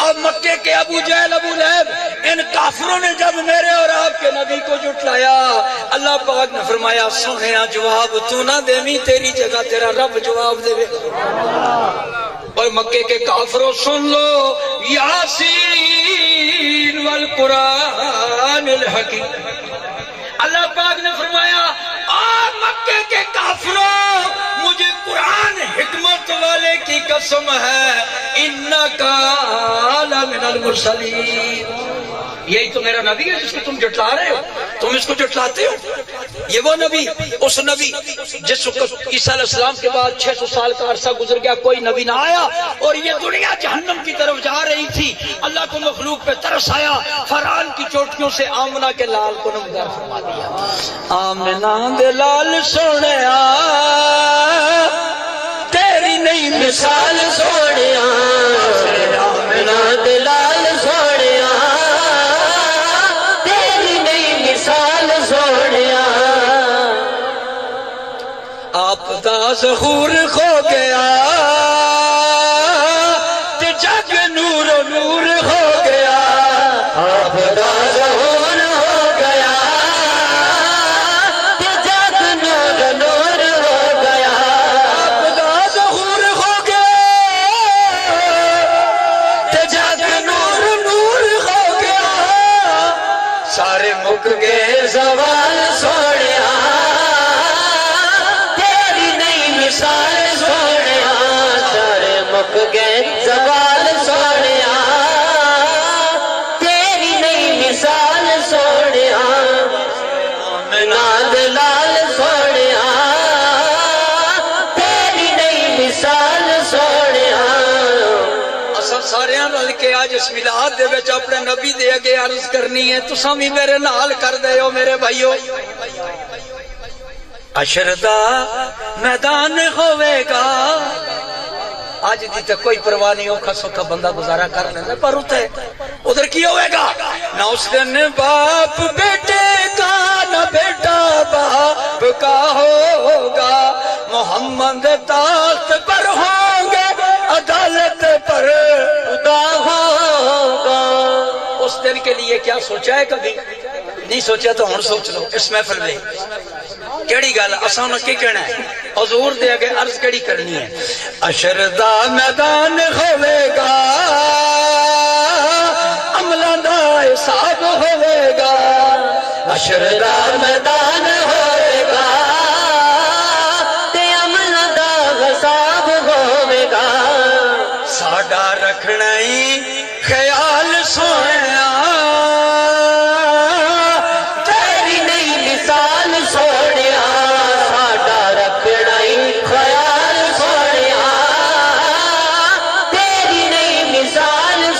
اب مکے کے ابو جہل ابو لہب ان کافروں نے جب میرے اور آپ کے نبی کو جٹلایا، اللہ پاک نے فرمایا سونیا جواب تو نہ دیویں، تیری جگہ تیرا رب جواب دے. اور مکے کے کافروں سن لو، یاسین والقرآن الحکیم. اللہ پاک نے فرمایا مکے کے کافروں مجھے قرآن حکمت والے کی قسم ہے، انکا لمن المرسلین. یہی تو میرا نبی ہے جس کو تم جٹلا رہے ہو، تم اس کو جٹلاتے ہو. یہ وہ نبی، اس نبی جس وقت عیسیٰ علیہ السلام کے بعد 600 سال کا عرصہ گزر گیا، کوئی نبی نہ آیا اور یہ دنیا جہنم کی طرف جا رہی تھی. اللہ کو مخلوق پہ ترس آیا، فرعون کی چوٹیوں سے آمنہ کے لال کو نمودار فرما دیا. آمنہ دے لال سونیا تیری نئی مثال سونیا، آمنہ دے لال سونیا تیری نئی مثال سونیا. آپ دا ظہور کھو گیا تے جگ نور و نور ہو گیا. آپ دا ظہور ہو گیا تے جگ نور و نور ہو گیا. آپ دا ظہور ہو گیا تے جگ نور و نور ہو گیا. سارے مک گئے زوال سونیا مثال سونیا، سارے مک گئے زوال سونیا تیری نئی مثال سونیا. آمنہ دے لال سونیا تیری نئی مثال سونیا. اساں سارے رل کے آج اس میلاد دے وچ اپنے نبی دے اگے عرض کرنی ہے، تساں بھی میرے نال کر دے ہو میرے بھائیو. حشر دا میدان ہوئے گا، آج دی تے کوئی پرواہ نہیں، اوکھا سوکھا بندہ گزارا کر لینا، پر ادھر کی ہوئے گا؟ نہ اس دن باپ بیٹے کا، نہ بیٹا باپ کا ہوگا. محمد تاخت پر ہوں گے، عدالت پر خدا ہوگا. اس دن کے لیے کیا سوچا ہے؟ کبھی نہیں سوچا تو ہن سوچ لو اس محفل میں. کیڑی گل اساں کی کہنا ہے؟ حضور دے اگے عرض کیڑی کرنی ہے؟ حشر دا میدان ہوے گا، عملاں دا حساب ہوے گا. حشر دا میدان ہوے گا تے عملاں دا حساب ہوے گا. ساڈا رکھنا ہی خیال سونیا تیری نئی مثال سونیا. ساڈا رکھنا ہی خیال سونیا تیری نئی مثال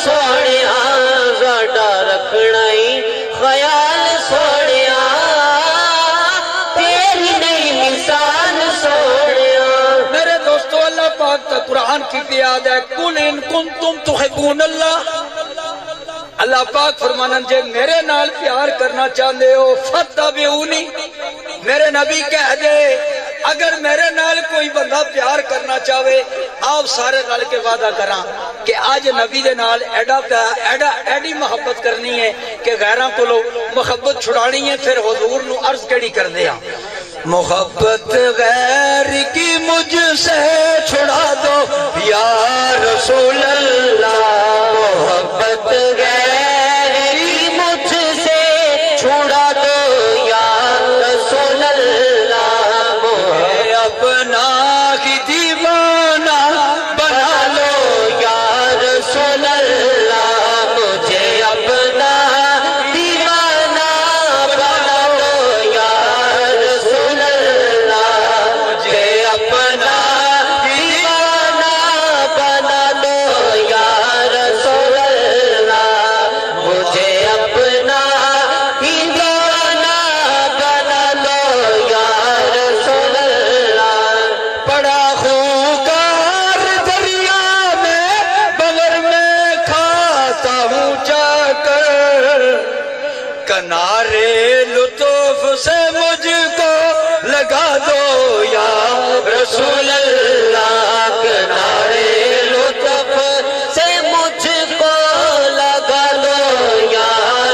پاک کا قرآن کی بیاد ہے قل ان کنتم تحبون اللہ اللہ پاک فرمانا جے میرے نال پیار کرنا چاہتے ہو فتبعونی میرے نبی کہہ دے اگر میرے نال کوئی بندہ پیار کرنا چاہے آپ سارے رل کے وعدہ کراں کہ آج نبی دے نال ایڈی محبت کرنی ہے کہ غیراں کو محبت چھڑانی ہے پھر حضور نو عرض کیڑی کر دیا محبت غیر کی مجھ سے چھڑا دو یا رسول اللہ
محبت غیر کی مجھ سے چھڑا دو یا رسول اللہ
مجھے اپنا ہی دیوانہ بنا لو
یا رسول اللہ مجھے اپنا دیوانہ بنا لو یا رسول اللہ مجھے اپنا دیوانہ بنا لو یا رسول اللہ مجھے اپنا دیوانہ بنا لو یا رسول اللہ
بڑا خوکار دریا میں بغیر میں کھاتا ہوں جا کر کنارے لطف سے مجھ کو لگا دو یا
رسول اللہ کنارے لطف سے مجھ کو لگا دو یا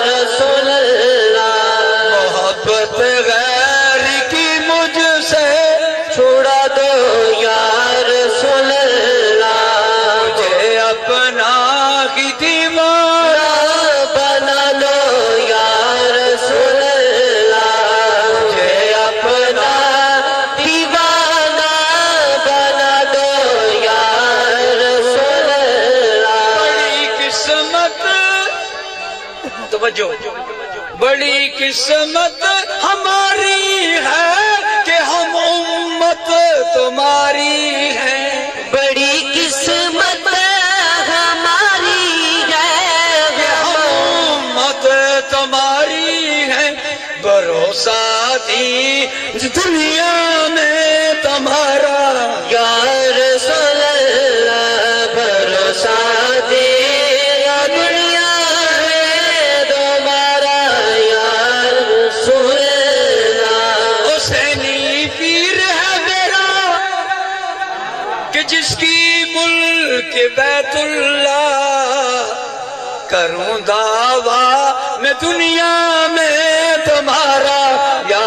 رسول اللہ
محبت غیر کی مجھ سے
چھڑا دو یا رسول اللہ
مجھے اپنا ہی دیوانہ
بنا دو یا رسول اللہ مجھے اپنا دیوانہ بنا دو یا رسول اللہ
بڑی قسمت توجہ بڑی قسمت ہماری ہے کہ ہم امت تمہاری ہیں
بڑی قسمت ہماری ہے
کہ ہم امت تمہاری ہیں بھروسہ دی دنیا میں تمہارا
یا رسول اللہ بھروسہ دے دنیا میں تمہارا یا رسول اللہ
حسینی پیر ہے میرا کہ جس کی ملک بیت اللہ کروں دعویٰ میں دنیا میں تمہارا یا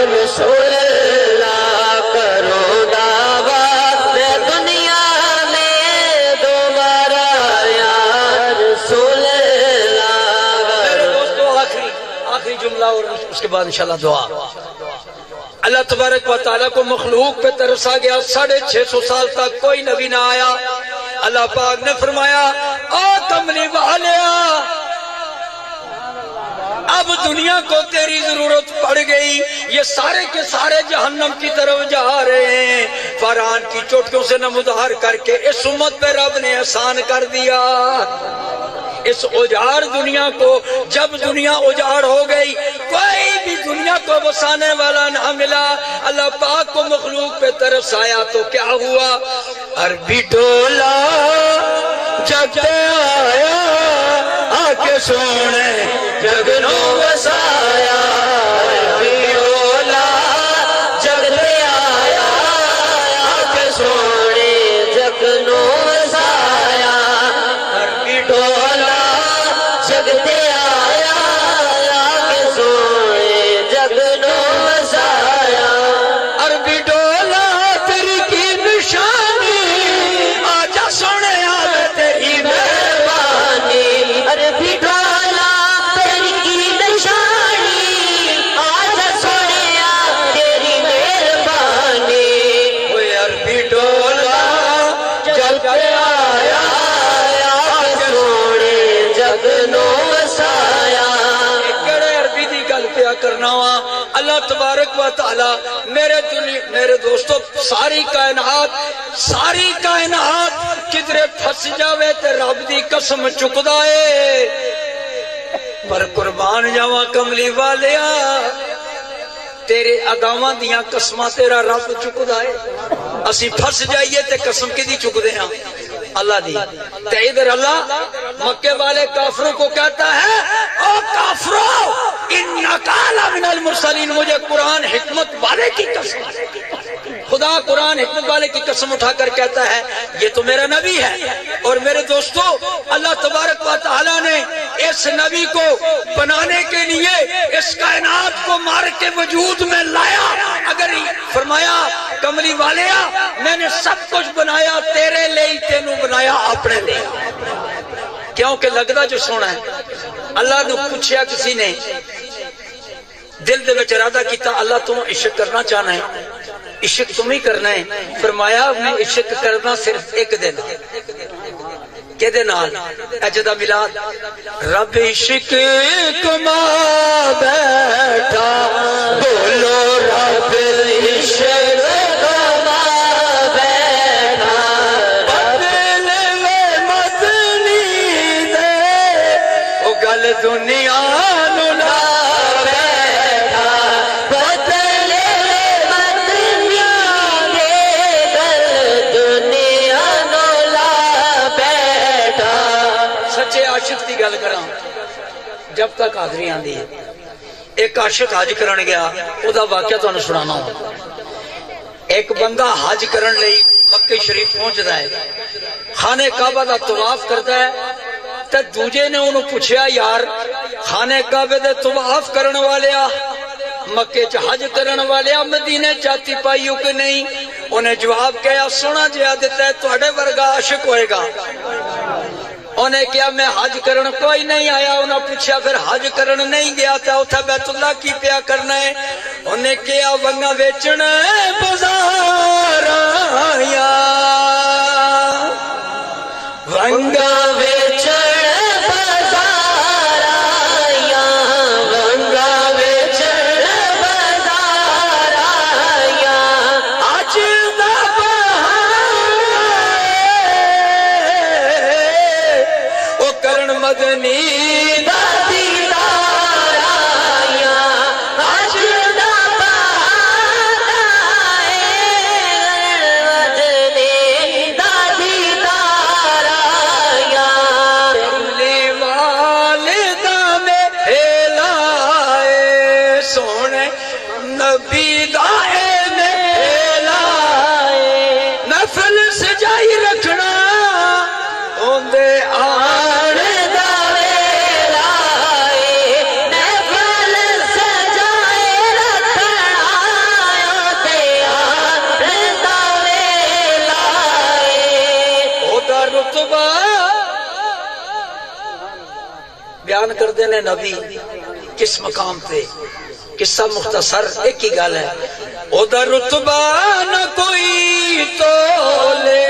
رسول اللہ کرو دعویٰ میں دنیا میں تمہارا یا رسول اللہ
میرے دوستو آخری جملہ اور اس کے بعد انشاءاللہ دعا اللہ تبارک و تعالیٰ کو مخلوق پہ ترسا گیا 650 سال تک کوئی نبی نہ آیا اللہ پاک نے فرمایا او کملی والیا اب دنیا کو تیری ضرورت پڑ گئی یہ سارے کے سارے جہنم کی طرف جا رہے ہیں فرحان کی چوٹیوں سے نمودار کر کے اس امت پہ رب نے احسان کر دیا اس اجاڑ دنیا کو جب دنیا اجاڑ ہو گئی کوئی بھی دنیا کو بسانے والا نہ ملا اللہ پاک کو مخلوق پہ ترس آیا تو کیا ہوا عربی ڈولا جگ آیا آ کے سونے جگنو
وسایا عربی ڈولا جگ پہ آیا آ کے سونے جگنو وسایا عربی ڈولا جگ پہ آیا آ کے سونے جگنو وسایا
عربی ڈولا تیری کی نشانی آجا سونے آوے تیری
مہربانی عربی ڈولا تیری کی نشانی آج سونے تیری مہربانی
کوئی عربی ڈولا جل کے آیا
سونے جگنو وسایا
کڑے عربی دی گل پیا کرنا وا اللہ تبارک و تعالی میرے دوستو ساری کائنات کدھرے پھس جاوے تے رب دی قسم چکدا ہے پر قربان جاواں کملی والیا تیرے اگاواں دیاں قسماں تیرا رب چکدا ہے، اسی پھس جائیے تے قسم کدی چکدے ہاں؟ اللہ دی۔ تے ادھر اللہ مکے والے کافروں کو کہتا ہے او کافرو انکا لمن المرسلین، مجھے قرآن حکمت والے کی قسم، خدا قرآن حکمت والے کی قسم اٹھا کر کہتا ہے یہ تو میرا نبی ہے۔ اور میرے دوستو، اللہ تبارک و تعالی نے اس نبی کو بنانے کے لیے اس کائنات کو مار کے وجود میں لایا، اگر فرمایا کملی والیا میں نے سب کچھ بنایا تیرے لئے ہی، تینوں بنایا اپنے لئے، کیونکہ لگدا جو سونا ہے۔ اللہ نے پوچھیا کسی نے دل دے وچ ارادہ کیتا اللہ تم عشق کرنا چاہنا ہے، عشق تم ہی کرنا ہے، فرمایا میں عشق کرنا صرف ایک دن کہ دے نال اجدہ ملاد رب عشق کما بیٹھا، بولو رب عشق کما بیٹھا، بدل میں مدنی دے او گل دنیا نو لا بیٹھا، بدل میں مدنی دے گل دنیا نو لا بیٹھا۔ سچے عاشق دی گل کراں جب تک حاضری آندی ہے، ایک عاشق حج کرن گیا، او دا واقعہ تانوں سنانا ہوں۔ ایک بندہ حج کرن لئی مکہ شریف پہنچدا ہے، خانہ کعبہ دا طواف کردا ہے، تے دوجے نے انہوں پوچھیا یار خانہ کعبہ دے طواف کرن والیا، مکے چ حج کرن والیا مدینے چاتی پائیو کہ نہیں؟ انہیں جواب کہا سونا جہا دیتا ہے تواڈے ورگا عاشق ہوئے گا۔ انہیں کیا میں حج کرن کوئی نہیں آیا، انہیں پوچھا پھر حج کرن نہیں گیا تھا اتھا بیت اللہ کی پیا کرنا ہے؟ انہیں کیا ونگا ویچن بازار آیا، ونگا ویچن بازار آیا، ونگا ویچن بازار آیا، اج دا او کرن مدنی دا دیدار آیا، اج دا مدنی دا دیدار آیا، تیرے والدہ میں ہلائے سونے نبی دائے میں ہلائے، نفل سجائی رکھنا اوندے آن دا ویلائے، نفل سجائی رکھنا اوندے آن دا ویلائے، او دا رتبہ بیان کر دینے نبی کس مقام پہ، قصہ مختصر ایک ہی گل ہے، او دا رتبہ نہ کوئی تولے،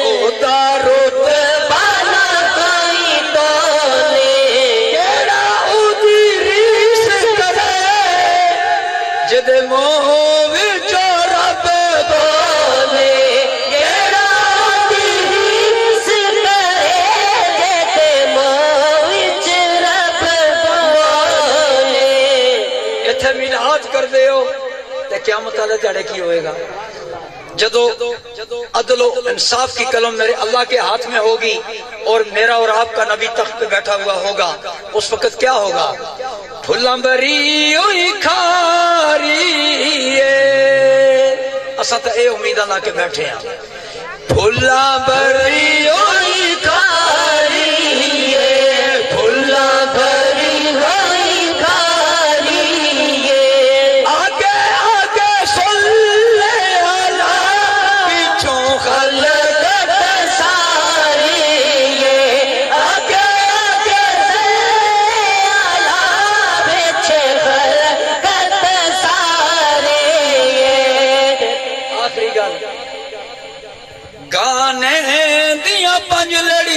او دا رتبہ نہ کوئی تولے، کیڑا او دی ریس کرے جدے منہ وچوں رب بولے، کیڑا او دی ریس کرے جدے منہ وچ رب بولے۔ ایتھے میلاد کر دیو تے قیامت والے دہاڑے کی ہوئے گا؟ جدو عدل و انصاف کی قلم میرے اللہ کے ہاتھ میں ہوگی اور میرا اور آپ کا نبی تخت پہ بیٹھا ہوا ہوگا، اس وقت کیا ہوگا؟ پھلاں بری ہوئی کھاری اساں تے اے امیداں لا کے بیٹھے ہیں، پھلاں بری ہوئی کھاری پھلاں بری ہوئی کھاری، آگے آگے سن لے اللہ پیچھوں خلقت ساری، آگے آگے سن لے اللہ پیچھے خلقت ساری۔ آخری گل گانے دیاں پنج لڑی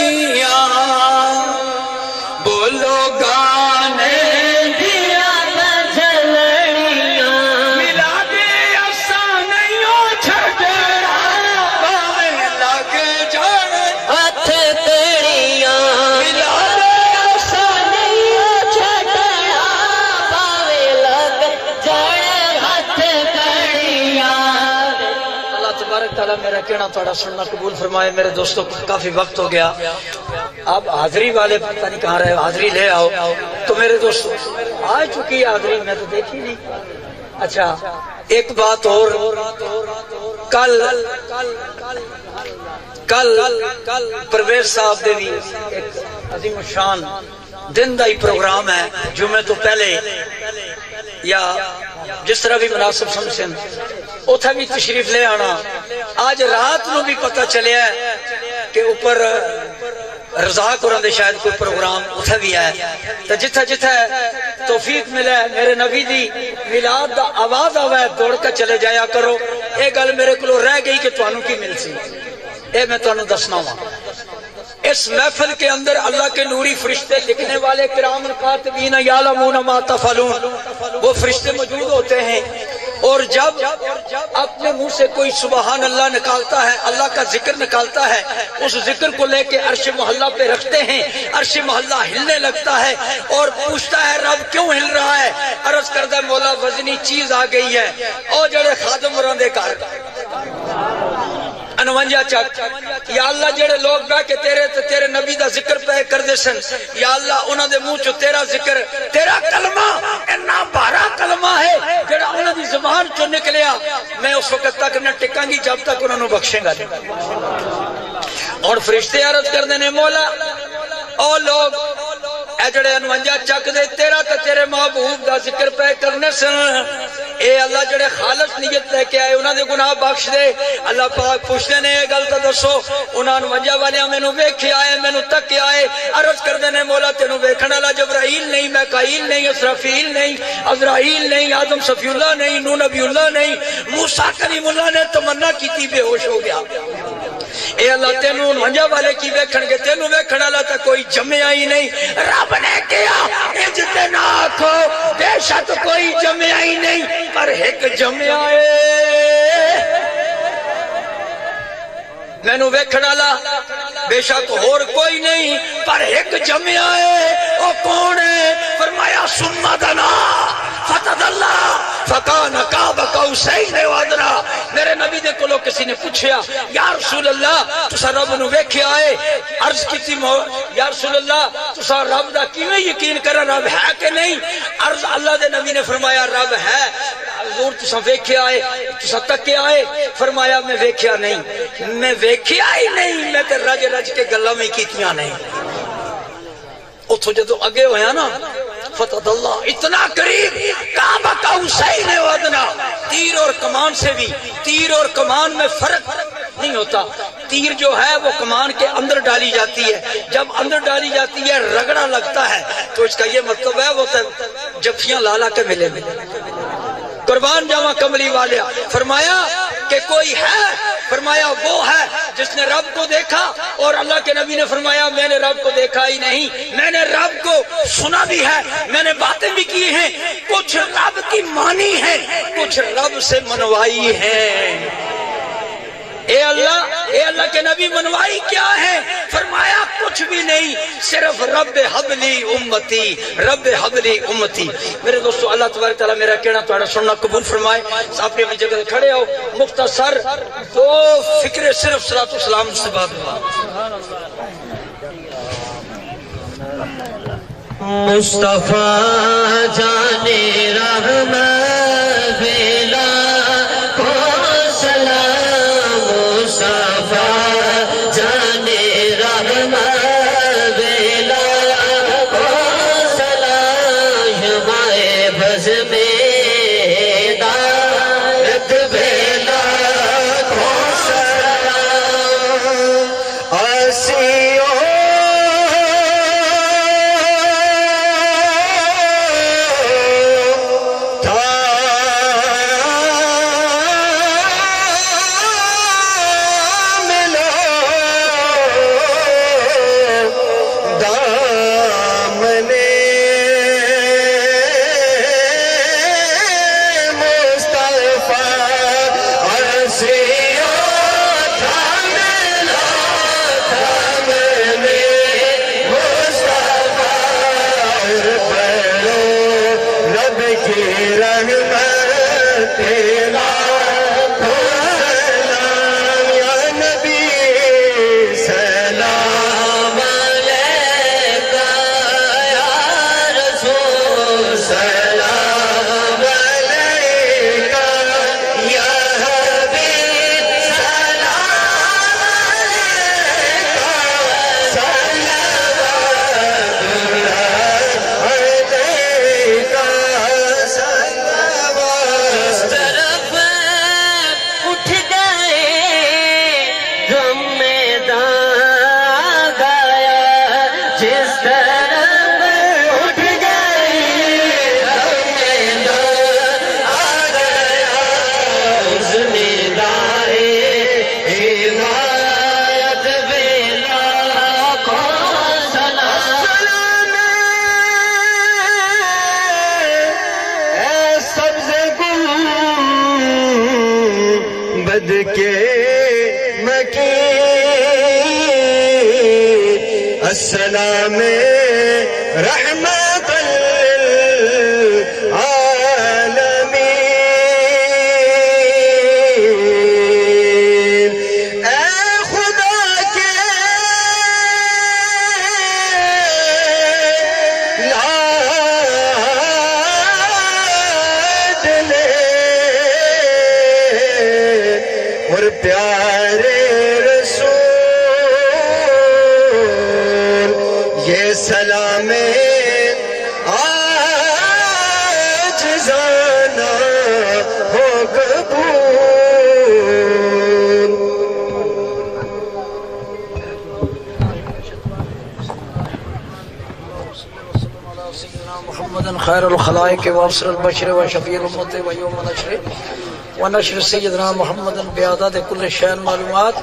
تعالیٰ میرا کہنا تھوڑا سننا قبول فرمائے. میرے دوستوں کافی وقت ہو گیا, اب حاضری والے پتہ نہیں کہاں رہے, حاضری لے آؤ. تو میرے دوستوں آ چکی ہے حاضری, میں تو دیکھی نہیں. اچھا ایک بات اور, کل پرویز صاحب دے بھی ایک عظیم الشان دن دا ہی پروگرام ہے, جمعے تو پہلے یا جس طرح بھی مناسب سمجھیں اتھا بھی تشریف لے آنا. آج رات نو بھی پتہ چلیا ہے کہ اوپر رزاق اور اندے شاید کوئی پروگرام اتھا بھی ہے. تو جتھا جتھا توفیق ملے میرے نبی دی میلاد دا آواز آوے دوڑ کر چلے جایا کرو. ایک گل میرے کو رہ گئی کہ تانوں کی مل سی, اے میں تانوں دسنا ہوں. اس محفل کے اندر اللہ کے نوری فرشتے لکھنے والے کرام کاتبین یعلمون ما تفعلون وہ فرشتے موجود ہوتے ہیں, اور جب اپنے منہ سے کوئی سبحان اللہ نکالتا ہے, اللہ کا ذکر نکالتا ہے, اس ذکر کو لے کے عرش محلہ پہ رکھتے ہیں. عرش محلہ ہلنے لگتا ہے اور پوچھتا ہے رب کیوں ہل رہا ہے؟ عرض کردہ مولا وزنی چیز آ گئی ہے. او جڑے خادم وران دے کار 49 چک, یا اللہ جڑے لوگ بہ کے تیرے نبی دا ذکر پہ کر دے سن, یا اللہ انہاں دے منہ چو تیرا ذکر, تیرا کلمہ اتنا بھارا کلمہ ہے جڑا انہاں دی زبان چو نکلیا, میں اس وقت تک نہ ٹکاں گی جب تک انہاں نو بخشیں گا. اور فرشتے عرض کر دینے مولا او لوگ اے جڑے 49 چک دے تیرا تے تیرے محبوب دا ذکر پہ کرنے سن, اے اللہ جڑے خالص نیت لے کے آئے انہاں دے گناہ بخش دے. اللہ پاک پوچھتے نے گل تو دسو, انہاں 49 والے مینوں ویکھے آئے, مینوں تک آئے, عرض کردے نے مولا تینوں ویکھن والا جبرائیل نہیں, میکائیل نہیں, اسرافیل نہیں, عزرائیل نہیں, آدم صفی اللہ نہیں, نوح نبی اللہ نہیں, موسیٰ کلیم اللہ نے تمنا کیتی بے ہوش ہو گیا. اے اللہ تینوں 49 والے کی ویکھن گے, تینوں ویکھن والا تا کوئی جمعہ ہی نہیں. رب نے کیا اجتے نہ آکھو بے شک کوئی جمعہ ہی نہیں, پر ایک جمعہ ہے مینوں ویکھن والا بے شک اور کوئی نہیں, پر ایک جمعہ ہے. او کون ہے؟ فرمایا ثم دنا فتدلا فکان قاب قوسین و ادنا. میرے نبی دے کولو کسی نے پوچھیا یا رسول اللہ تسا رب نو ویکھیا ہے؟ عرض کیتی یا رسول اللہ تسا رب دا کیویں یقین کرا, رب ہے کہ نہیں؟ عرض اللہ دے نبی نے فرمایا رب ہے. حضور تسا ویکھیا ہے, تسا تکیا ہے؟ فرمایا میں ویکھیا نہیں, میں ویکھیا ہی نہیں, میں تے رج رج کے گلاں میں کیتیاں نہیں. اتھو جدو اگے ہویا نا فتح اللہ اتنا قریب کعبہ کا حسین و ادنا. تیر اور کمان سے بھی, تیر اور کمان میں فرق نہیں ہوتا. تیر جو ہے وہ کمان کے اندر ڈالی جاتی ہے, جب اندر ڈالی جاتی ہے رگڑا لگتا ہے تو اس کا یہ مطلب ہے وہ جفیاں لالا کے ملے میں. قربان جاواں کملی والے. فرمایا کہ کوئی ہے؟ فرمایا وہ ہے جس نے رب کو دیکھا, اور اللہ کے نبی نے فرمایا میں نے رب کو دیکھا ہی نہیں, میں نے رب کو سنا بھی ہے, میں نے باتیں بھی کی ہیں, کچھ رب کی مانی ہے, کچھ رب سے منوائی ہے. اے اللہ کے نبی منوائی کیا ہے؟ فرمایا کچھ بھی نہیں, صرف رب حبلی امتی, رب حبلی امتی. میرے دوستو اللہ تبارک تعالیٰ میرا کہنا تھوڑا سننا قبول فرمائے. اپنی اپنی جگہ کھڑے ہو, مختصر دو فکرے صرف صلاۃ و سلام سے بعد.
مصطفیٰ جانے رحمت بلا کو سلام, مصطفیٰ جانے رحمت بلا کو سلام, ہمارے بز میں دارت بلا کو سلام. آسیوں سلام علیکہ یا حبیب سلام علیکہ صلوات اللہ علیکہ صلوات اس طرف اٹھ گئے غم میدان گایا جس طرف اٹھ گئے غم میدان آ گیا اس ندائے ہدایت بیلا کو سلام اے سبز گنبد کے مکین السلام رحمت للعالمین اے خدا کے لاڈلے اور پیارے رسول یہ سلام آج زانا ہو قبول
محمد خیر الخلائق وافسر البشر وشفیع الامت ویوم نشر ونشر سیدنا محمد بیعدد کل شیء معلومات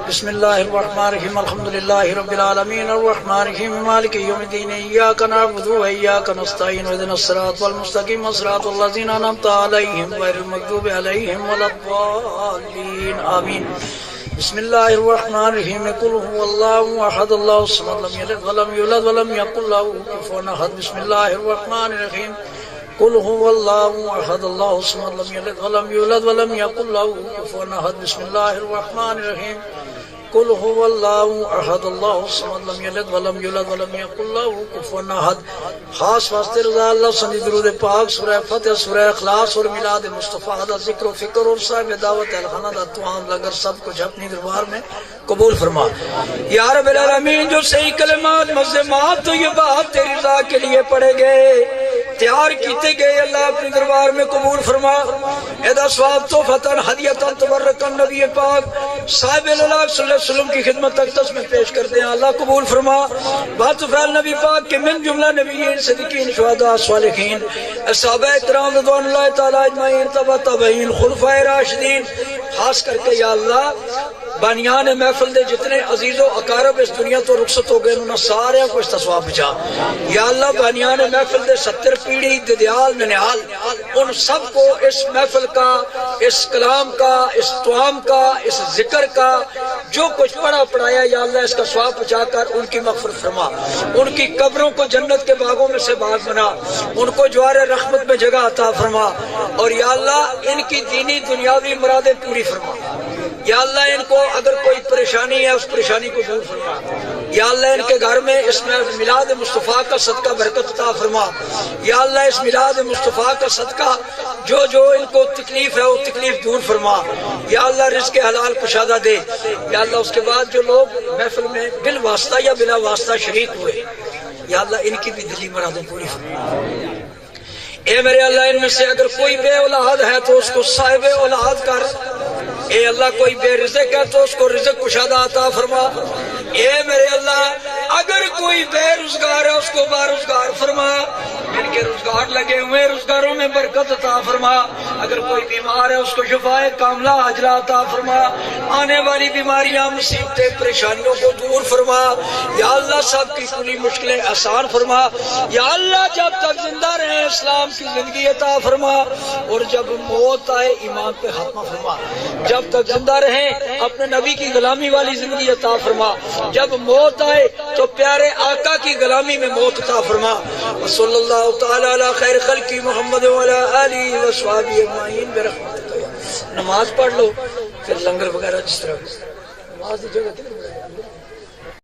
بسم اللہ الرحمن الرحیم الحمدللہ رب العالمین الرحمن الرحیم مالک یوم الدین ایاک نعبد و ایاک نستعین اهدنا الصراط المستقیم صراط الذین انعمت علیہم غیر المغضوب علیہم ولا الضالین آمین بسم اللہ الرحمن الرحیم قل هو اللہ احد اللہ الصمد لم یلد ولم یولد ولم یکن له کفوا احد بسم اللہ الرحمن الرحیم قل هو اللہ احد اللہ الصمد لم یلد ولم یولد ولم یکن له کفوا احد بسم اللہ الرحمن الرحیم قل هو اللہ احد اللہ الصمد لم یلد ولم یولد ولم یکن له کفوا احد خاص واسطے رضا اللہ سنی درود پاک سورہ فتح سورہ اخلاص اور میلاد مصطفیٰ دا ذکر و فکر اور صاحب دعوت الخانہ دا توام لگر سب کچھ اپنی دربار میں قبول فرما یا رب العالمین جو صحیح کلمات مزمات تو یہ بات تیری رضا کے لیے پڑھے گئے تیار کیتے گئے اللہ اپنی دربار میں قبول فرما ادا ثواب تو فتن ہدیتاً تبرکن نبی پاک صاحب اللہ صلی اللہ علیہ وسلم کی خدمت تک تسمہ پیش کرتے ہیں اللہ قبول فرما بات فعل نبی پاک کے من جملہ نبیین صدیقین شہداء صالحین صحابہ اکرام رضوان اللہ تعالی اجمعین تبع تابعین خلفائے راشدین خاص کر کے یا اللہ بانیان محفل دے جتنے عزیز و اقارب اس دنیا تو رخصت ہو گئے انہوں سارے کو اس ثواب بچا یا اللہ بانیان محفل دے 70 پیڑھی ددیال ننیال ان سب کو اس محفل کا اس کلام کا اس توام کا اس ذکر کا جو کچھ پڑھا پڑھایا یا اللہ اس کا ثواب بچا کر ان کی مغفرت فرما ان کی قبروں کو جنت کے باغوں میں سے باغ بنا ان کو جوار رحمت میں جگہ عطا فرما اور یا اللہ ان کی دینی دنیاوی مرادیں پوری فرما یا اللہ ان کو اگر کوئی پریشانی ہے اس پریشانی کو دور فرما یا اللہ ان کے گھر میں اس میں میلاد مصطفیٰ کا صدقہ برکت عطا فرما یا اللہ اس میلاد مصطفیٰ کا صدقہ جو ان کو تکلیف ہے وہ تکلیف دور فرما یا اللہ رزق حلال کشادہ دے یا اللہ اس کے بعد جو لوگ محفل میں بالواسطہ یا بلا واسطہ شریک ہوئے یا اللہ ان کی بھی دلی مرادیں پوری فرما اے میرے اللہ ان میں سے اگر کوئی بے اولاد ہے تو اس کو صاحب اولاد کر اے اللہ کوئی بے رزق ہے تو اس کو رزق کشادہ عطا فرما اے میرے اللہ اگر کوئی بے روزگار ہے اس کو باروزگار فرما ان کے روزگار لگے ہوئے روزگاروں میں برکت عطا فرما اگر کوئی بیمار ہے اس کو شفائے کاملہ عاجلہ عطا فرما آنے والی بیماریاں مصیبتیں پریشانیوں کو دور فرما یا اللہ سب کی کلی مشکلیں آسان فرما یا اللہ جب تک زندہ رہیں اسلام کی زندگی عطا فرما اور جب موت آئے ایمان پہ خاتمہ فرما جب تک زندہ رہیں اپنے نبی کی غلامی والی زندگی عطا فرما جب موت آئے تو پیارے آقا کی غلامی میں موت عطا فرما صلی اللہ تعالی علی خیر خلقی محمد وعلی آلہ وصحبہ اجمعین برحمتک نماز پڑھ لو پھر لنگر وغیرہ جس طرح نماز دی جگہ